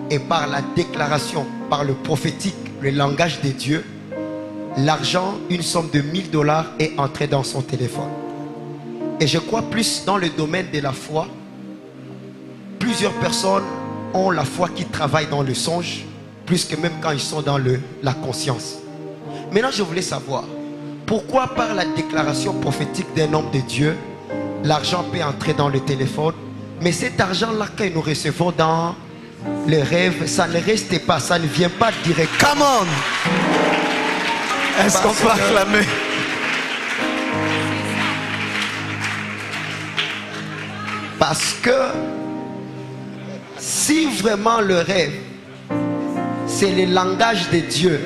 et par la déclaration, par le prophétique, le langage de Dieu, l'argent, une somme de $1000 est entrée dans son téléphone. Et je crois plus dans le domaine de la foi, plusieurs personnes ont la foi qui travaille dans le songe, plus que même quand ils sont dans la conscience. Maintenant, je voulais savoir, pourquoi par la déclaration prophétique d'un homme de Dieu, l'argent peut entrer dans le téléphone, mais cet argent-là que nous recevons dans les rêves, ça ne reste pas, ça ne vient pas directement.
Come on! Est-ce qu'on peut acclamer?
Parce que si vraiment le rêve, c'est le langage de Dieu,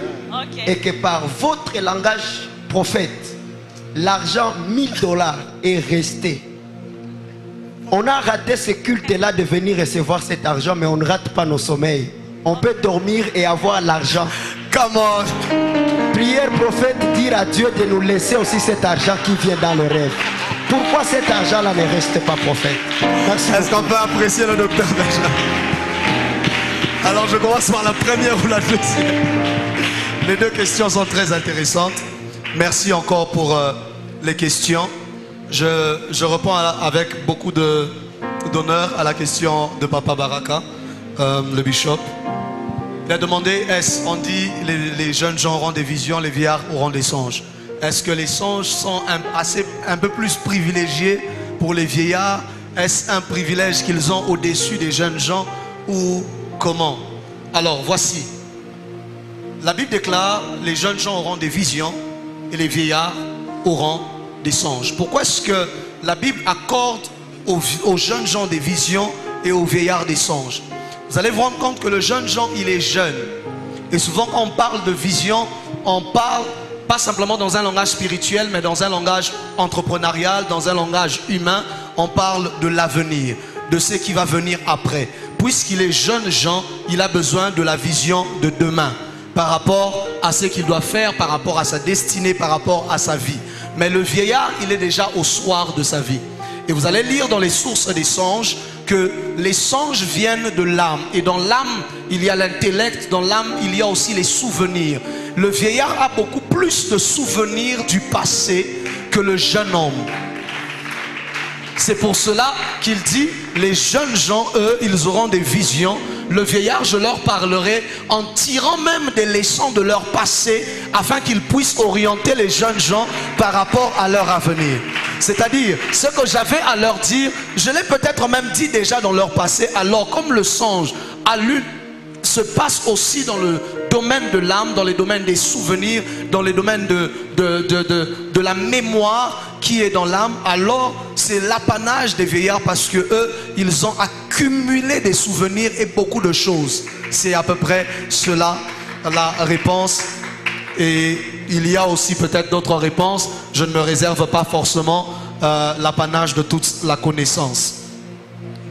et que par votre langage prophète, l'argent 1000 $ est resté. On a raté ce culte-là de venir recevoir cet argent, mais on ne rate pas nos sommeils. On peut dormir et avoir l'argent.
Comment?
Prière prophète, dire à Dieu de nous laisser aussi cet argent qui vient dans le rêve. Pourquoi cet argent-là ne reste pas prophète? Merci.
Est-ce qu'on peut apprécier le docteur Benjamin? Alors je commence par la première ou la deuxième. Les deux questions sont très intéressantes. Merci encore pour les questions. Je réponds avec beaucoup d'honneur à la question de Papa Baraka, le bishop. Il a demandé, on dit les jeunes gens auront des visions, les vieillards auront des songes. Est-ce que les songes sont un peu plus privilégiés pour les vieillards? Est-ce un privilège qu'ils ont au-dessus des jeunes gens ou comment? Alors voici. La Bible déclare, les jeunes gens auront des visions et les vieillards auront des songes. Pourquoi est-ce que la Bible accorde aux jeunes gens des visions et aux vieillards des songes? Vous allez vous rendre compte que le jeune gens, il est jeune. Et souvent quand on parle de vision, on parle pas simplement dans un langage spirituel, mais dans un langage entrepreneurial, dans un langage humain. On parle de l'avenir, de ce qui va venir après. Puisqu'il est jeune gens, il a besoin de la vision de demain, par rapport à ce qu'il doit faire, par rapport à sa destinée, par rapport à sa vie. Mais le vieillard, il est déjà au soir de sa vie. Et vous allez lire dans les sources des songes que les songes viennent de l'âme. Et dans l'âme, il y a l'intellect. Dans l'âme, il y a aussi les souvenirs. Le vieillard a beaucoup plus de souvenirs du passé que le jeune homme. C'est pour cela qu'il dit, les jeunes gens, eux, ils auront des visions. Le vieillard, je leur parlerai en tirant même des leçons de leur passé afin qu'ils puissent orienter les jeunes gens par rapport à leur avenir. C'est-à-dire, ce que j'avais à leur dire, je l'ai peut-être même dit déjà dans leur passé. Alors, comme le songe à l'une se passe aussi dans le domaine de l'âme, dans les domaines des souvenirs, dans les domaines de la mémoire qui est dans l'âme, alors c'est l'apanage des vieillards parce que eux, ils ont accumulé des souvenirs et beaucoup de choses. C'est à peu près cela la réponse. Et il y a aussi peut-être d'autres réponses. Je ne me réserve pas forcément l'apanage de toute la connaissance.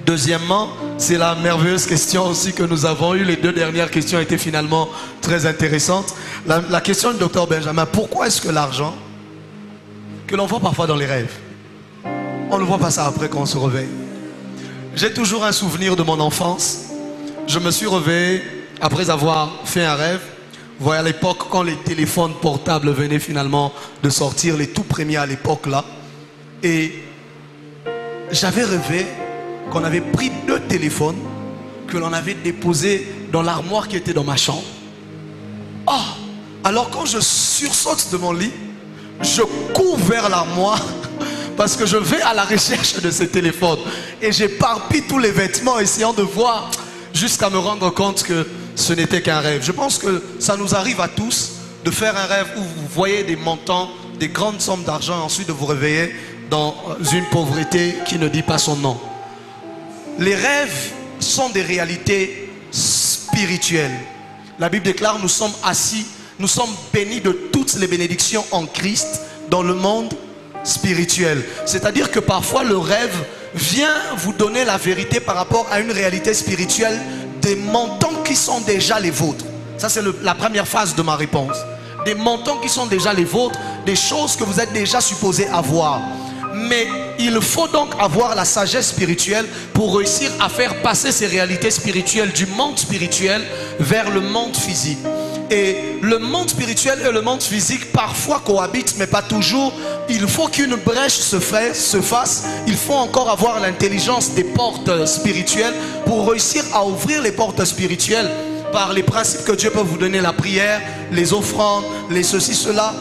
Deuxièmement, c'est la merveilleuse question aussi que nous avons eue. Les deux dernières questions étaient finalement très intéressantes. La question du docteur Benjamin, pourquoi est-ce que l'argent, que l'on voit parfois dans les rêves, on ne voit pas ça après quand on se réveille? J'ai toujours un souvenir de mon enfance. Je me suis réveillé après avoir fait un rêve. Vous voyez, à l'époque, quand les téléphones portables venaient finalement de sortir, les tout premiers à l'époque là, et j'avais rêvé qu'on avait pris 2 téléphones que l'on avait déposés dans l'armoire qui était dans ma chambre. Oh, alors quand je sursaute de mon lit, je cours vers l'armoire parce que je vais à la recherche de ces téléphones et j'éparpille tous les vêtements essayant de voir jusqu'à me rendre compte que ce n'était qu'un rêve. Je pense que ça nous arrive à tous de faire un rêve où vous voyez des montants, des grandes sommes d'argent et ensuite de vous réveiller dans une pauvreté qui ne dit pas son nom. Les rêves sont des réalités spirituelles. La Bible déclare, nous sommes assis, nous sommes bénis de toutes les bénédictions en Christ dans le monde spirituel. C'est-à-dire que parfois le rêve vient vous donner la vérité par rapport à une réalité spirituelle des montants qui sont déjà les vôtres. Ça c'est la première phase de ma réponse. Des montants qui sont déjà les vôtres, des choses que vous êtes déjà supposés avoir. Mais il faut donc avoir la sagesse spirituelle pour réussir à faire passer ces réalités spirituelles du monde spirituel vers le monde physique. Et le monde spirituel et le monde physique parfois cohabitent, mais pas toujours. Il faut qu'une brèche se fasse. Il faut encore avoir l'intelligence des portes spirituelles pour réussir à ouvrir les portes spirituelles par les principes que Dieu peut vous donner, la prière, les offrandes, les ceci, cela,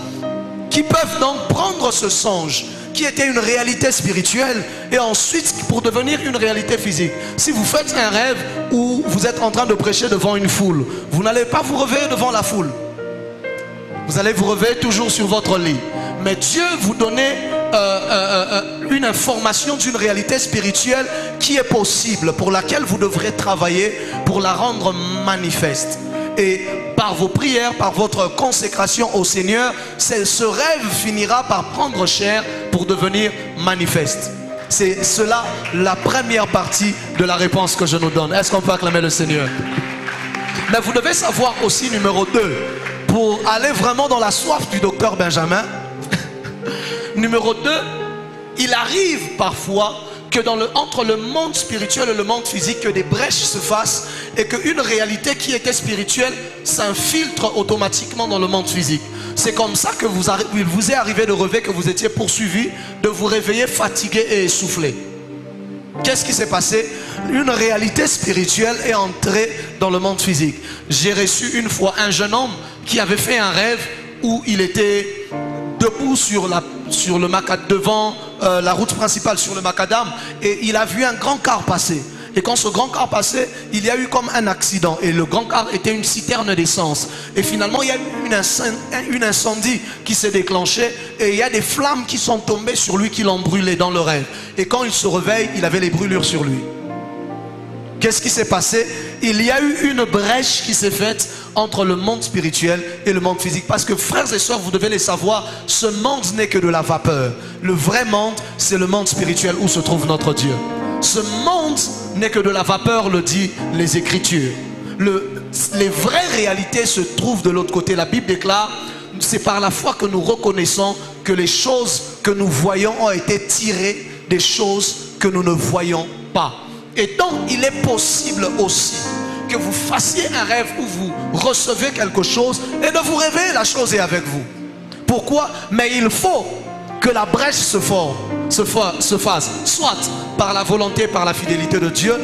qui peuvent donc prendre ce songe qui était une réalité spirituelle et ensuite pour devenir une réalité physique. Si vous faites un rêve où vous êtes en train de prêcher devant une foule, vous n'allez pas vous réveiller devant la foule. Vous allez vous réveiller toujours sur votre lit. Mais Dieu vous donnait une information d'une réalité spirituelle qui est possible, pour laquelle vous devrez travailler pour la rendre manifeste. Et par vos prières, par votre consécration au Seigneur, ce rêve finira par prendre chair pour devenir manifeste. C'est cela la première partie de la réponse que je nous donne. Est-ce qu'on peut acclamer le Seigneur? Mais vous devez savoir aussi, numéro 2, pour aller vraiment dans la soif du docteur Benjamin, numéro 2, il arrive parfois que entre le monde spirituel et le monde physique, que des brèches se fassent et qu'une réalité qui était spirituelle s'infiltre automatiquement dans le monde physique. C'est comme ça que il vous est arrivé de rêver que vous étiez poursuivi, de vous réveiller fatigué et essoufflé. Qu'est-ce qui s'est passé? Une réalité spirituelle est entrée dans le monde physique. J'ai reçu une fois un jeune homme qui avait fait un rêve où il était debout sur le macadam, devant la route principale sur le macadam, et il a vu un grand car passer. Et quand ce grand car passait, il y a eu comme un accident. Et le grand car était une citerne d'essence. Et finalement, il y a eu une incendie qui s'est déclenchée. Et il y a des flammes qui sont tombées sur lui, qui l'ont brûlé dans le rêve. Et quand il se réveille, il avait les brûlures sur lui. Qu'est-ce qui s'est passé? Il y a eu une brèche qui s'est faite entre le monde spirituel et le monde physique. Parce que frères et sœurs, vous devez les savoir, ce monde n'est que de la vapeur. Le vrai monde, c'est le monde spirituel où se trouve notre Dieu. Ce monde n'est que de la vapeur, le dit les Écritures. Les vraies réalités se trouvent de l'autre côté. La Bible déclare, c'est par la foi que nous reconnaissons que les choses que nous voyons ont été tirées des choses que nous ne voyons pas. Et donc, il est possible aussi que vous fassiez un rêve où vous recevez quelque chose et de vous réveiller, la chose est avec vous. Pourquoi? Mais il faut que la brèche se fasse, soit par la volonté, par la fidélité de Dieu,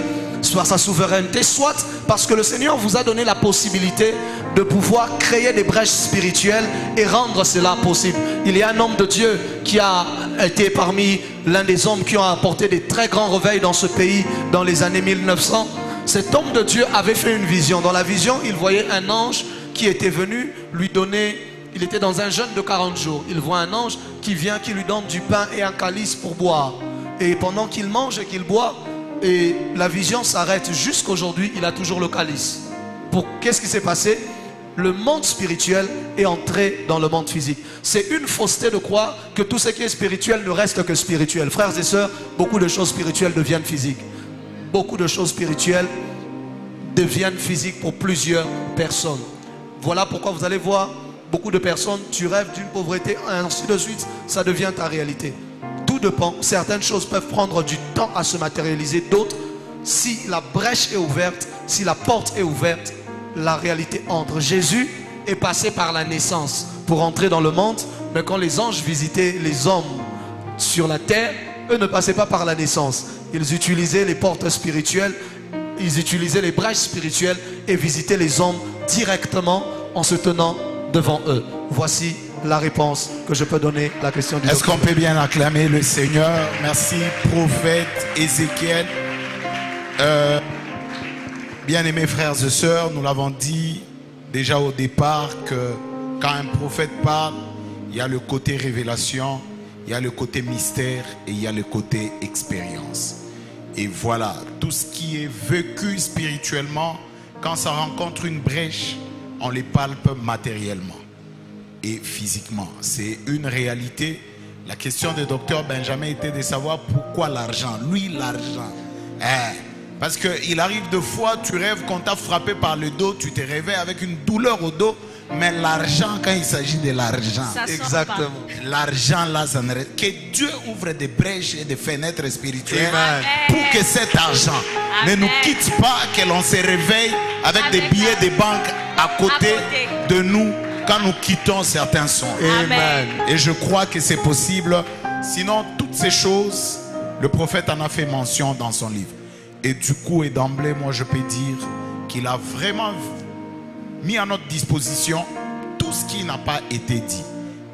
soit sa souveraineté, soit parce que le Seigneur vous a donné la possibilité de pouvoir créer des brèches spirituelles et rendre cela possible. Il y a un homme de Dieu qui a été parmi l'un des hommes qui ont apporté des très grands réveils dans ce pays dans les années 1900. Cet homme de Dieu avait fait une vision. Dans la vision, il voyait un ange qui était venu lui donner. Il était dans un jeûne de 40 jours. Il voit un ange qui vient, qui lui donne du pain et un calice pour boire. Et pendant qu'il mange et qu'il boit, et la vision s'arrête. Jusqu'aujourd'hui, il a toujours le calice. Qu'est-ce qui s'est passé? Le monde spirituel est entré dans le monde physique. C'est une fausseté de croire que tout ce qui est spirituel ne reste que spirituel. Frères et sœurs, beaucoup de choses spirituelles deviennent physiques. Beaucoup de choses spirituelles deviennent physiques pour plusieurs personnes. Voilà pourquoi vous allez voir beaucoup de personnes, tu rêves d'une pauvreté, ainsi de suite, ça devient ta réalité. Tout dépend. Certaines choses peuvent prendre du temps à se matérialiser. D'autres, si la brèche est ouverte, si la porte est ouverte, la réalité entre. Jésus est passé par la naissance pour entrer dans le monde, mais quand les anges visitaient les hommes sur la terre, eux ne passaient pas par la naissance. Ils utilisaient les portes spirituelles, ils utilisaient les brèches spirituelles et visitaient les hommes directement en se tenant devant eux. Voici la réponse que je peux donner à la question du
Est-ce qu'on peut bien acclamer le Seigneur? Merci, prophète Ézéchiel. Bien-aimés frères et sœurs, nous l'avons dit déjà au départ que quand un prophète parle, il y a le côté révélation, il y a le côté mystère et il y a le côté expérience. Et voilà, tout ce qui est vécu spirituellement, quand ça rencontre une brèche, on les palpe matériellement et physiquement. C'est une réalité. La question du docteur Benjamin était de savoir pourquoi l'argent. Lui, l'argent. Parce qu'il arrive de fois, tu rêves qu'on t'a frappé par le dos, tu te réveilles avec une douleur au dos. Mais l'argent, quand il s'agit de l'argent,
exactement.
L'argent là, ça ne reste. Que Dieu ouvre des brèches et des fenêtres spirituelles.
Amen.
Pour que cet argent ne nous quitte pas, que l'on se réveille avec des billets de banque à côté de nous quand nous quittons certains sons.
Amen.
Et je crois que c'est possible. Sinon, toutes ces choses, le prophète en a fait mention dans son livre. Et du coup, et d'emblée, moi je peux dire qu'il a vraiment mis à notre disposition tout ce qui n'a pas été dit.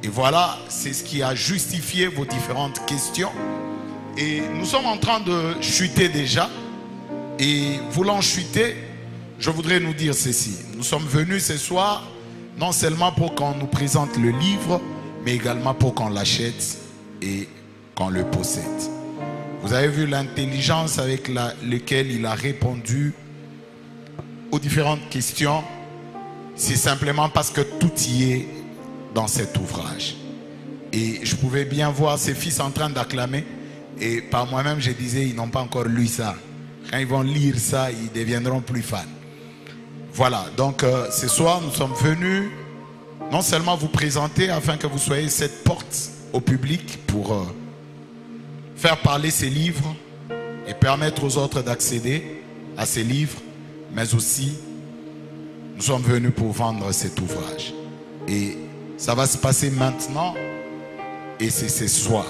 Et voilà, c'est ce qui a justifié vos différentes questions. Et nous sommes en train de chuter déjà. Et voulant chuter, je voudrais nous dire ceci. Nous sommes venus ce soir, non seulement pour qu'on nous présente le livre, mais également pour qu'on l'achète et qu'on le possède. Vous avez vu l'intelligence avec laquelle il a répondu aux différentes questions. c'est simplement parce que tout y est dans cet ouvrage. Et je pouvais bien voir ses fils en train d'acclamer. Et par moi-même, je disais, ils n'ont pas encore lu ça. Quand ils vont lire ça, ils deviendront plus fans. Voilà, donc ce soir, nous sommes venus non seulement vous présenter afin que vous soyez cette porte au public pour faire parler ces livres et permettre aux autres d'accéder à ces livres, mais aussi, nous sommes venus pour vendre cet ouvrage. Et ça va se passer maintenant et c'est ce soir.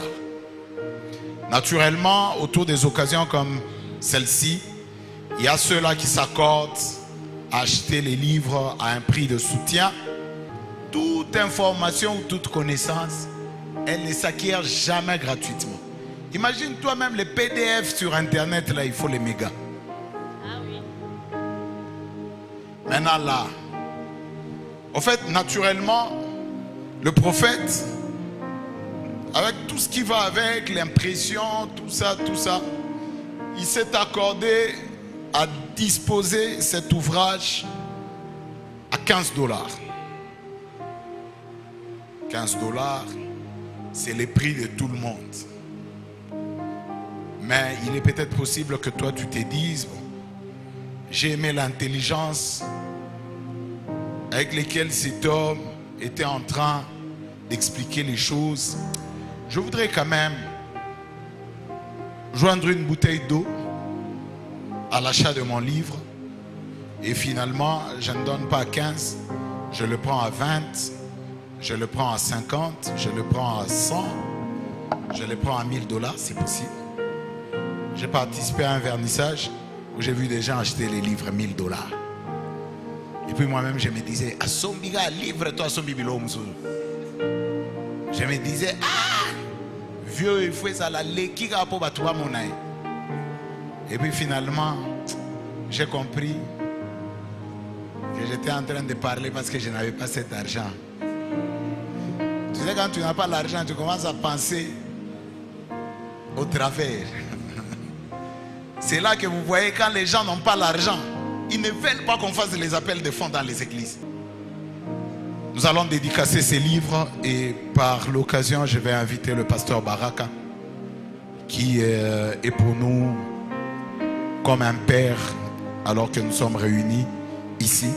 Naturellement, autour des occasions comme celle-ci, il y a ceux-là qui s'accordent à acheter les livres à un prix de soutien. Toute information ou toute connaissance, elle ne s'acquiert jamais gratuitement. Imagine toi-même les PDF sur Internet, là, il faut les mégas. Ah oui. Maintenant là, en fait, naturellement, le prophète, avec tout ce qui va avec, l'impression, tout ça, il s'est accordé à disposer cet ouvrage à $15. 15 $, c'est le prix de tout le monde. Mais il est peut-être possible que toi tu te dises, bon, j'ai aimé l'intelligence avec laquelle cet homme était en train d'expliquer les choses. Je voudrais quand même joindre une bouteille d'eau à l'achat de mon livre. Et finalement, je ne donne pas 15, je le prends à 20, je le prends à 50, je le prends à 100, je le prends à $1000, c'est possible. J'ai participé à un vernissage où j'ai vu des gens acheter les livres à $1000. Et puis moi-même, je me disais, Asombiga, livre-toi, Asombibilomso. Je me disais, ah, vieux, il faut ça, la lekika pour battre mon œil. Et puis finalement, j'ai compris que j'étais en train de parler parce que je n'avais pas cet argent. Tu sais, quand tu n'as pas l'argent, tu commences à penser au travers. C'est là que vous voyez quand les gens n'ont pas l'argent, ils ne veulent pas qu'on fasse les appels de fonds dans les églises. Nous allons dédicacer ces livres et par l'occasion, je vais inviter le pasteur Baraka qui est pour nous comme un père alors que nous sommes réunis ici.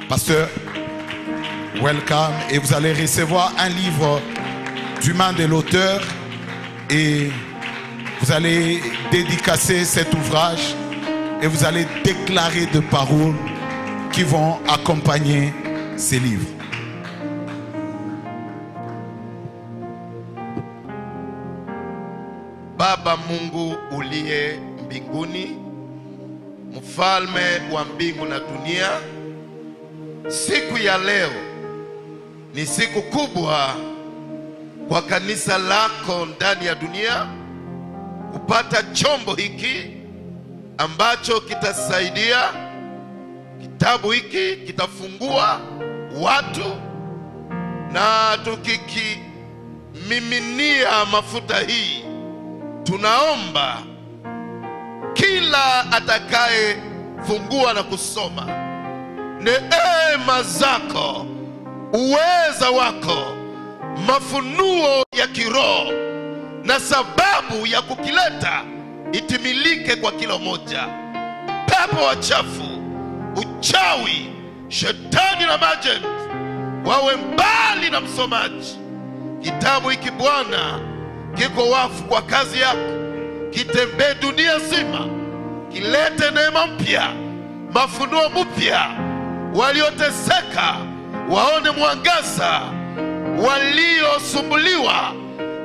Pasteur, welcome. Et vous allez recevoir un livre du main de l'auteur et vous allez dédicacer cet ouvrage et vous allez déclarer de paroles qui vont accompagner ces livres.
Baba Mungu uliye mbinguni, mfalme wa mbingu na dunia, siku ya leo ni siku kubwa kwa kanisa lako ndani ya dunia kupata chombo hiki ambacho kitasaidia. Kitabu hiki kitafungua watu, na tukikimiminia mafuta hii, tunaomba kila atakaye fungua na kusoma, neema zako, uweza wako, mafunuo ya kiroho na sababu ya kukileta itimilike kwa kila moja. Pepo wachafu, uchawi, shetani na majenti wawe mbali na msomaji. Kitabu hiki Bwana kiko wafu kwa kazi yako, kitembee dunia nzima, kilete neema mpya, mafunuo mpya. Walioteseka waone mwangaza, waliosumbuliwa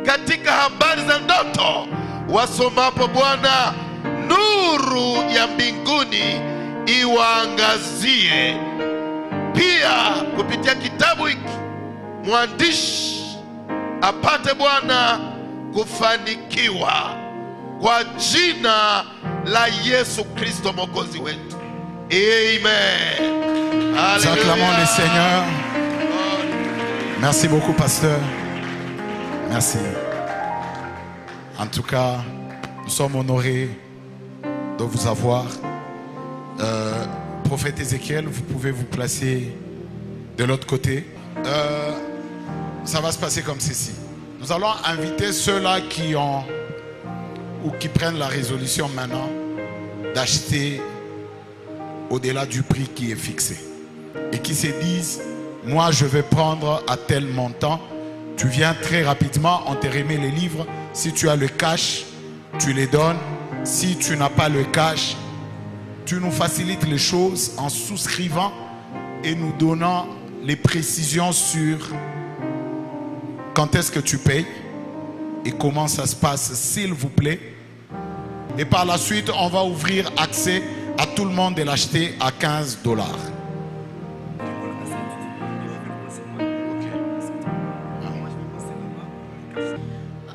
katika habari za ndoto wasomapo Bwana, nuru ya mbinguni iwaangazie. Pia kupitia kitabu hiki mwandishi apate Bwana kufanikiwa kwa jina la Yesu Kristo Mwokozi wetu. Amen.
Nous acclamons le Seigneur. Merci beaucoup, pasteur. Merci. En tout cas, nous sommes honorés de vous avoir. Prophète Ézéchiel, vous pouvez vous placer De l'autre côté, ça va se passer comme ceci. Nous allons inviter ceux-là qui ont ou qui prennent la résolution maintenant d'acheter au-delà du prix qui est fixé. Et qui se disent, moi je vais prendre à tel montant. Tu viens très rapidement, on te remet les livres. Si tu as le cash, tu les donnes. Si tu n'as pas le cash, tu nous facilites les choses en souscrivant et nous donnant les précisions sur quand est-ce que tu payes et comment ça se passe, s'il vous plaît. Et par la suite, on va ouvrir accès à tout le monde de l'acheter à 15 $.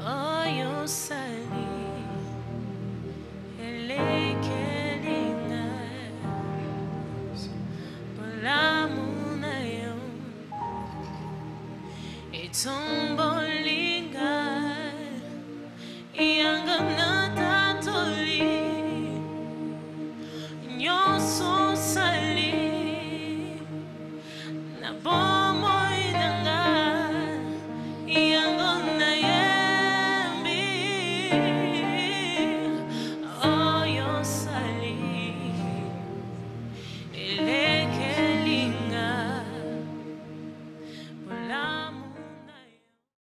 Oh, you say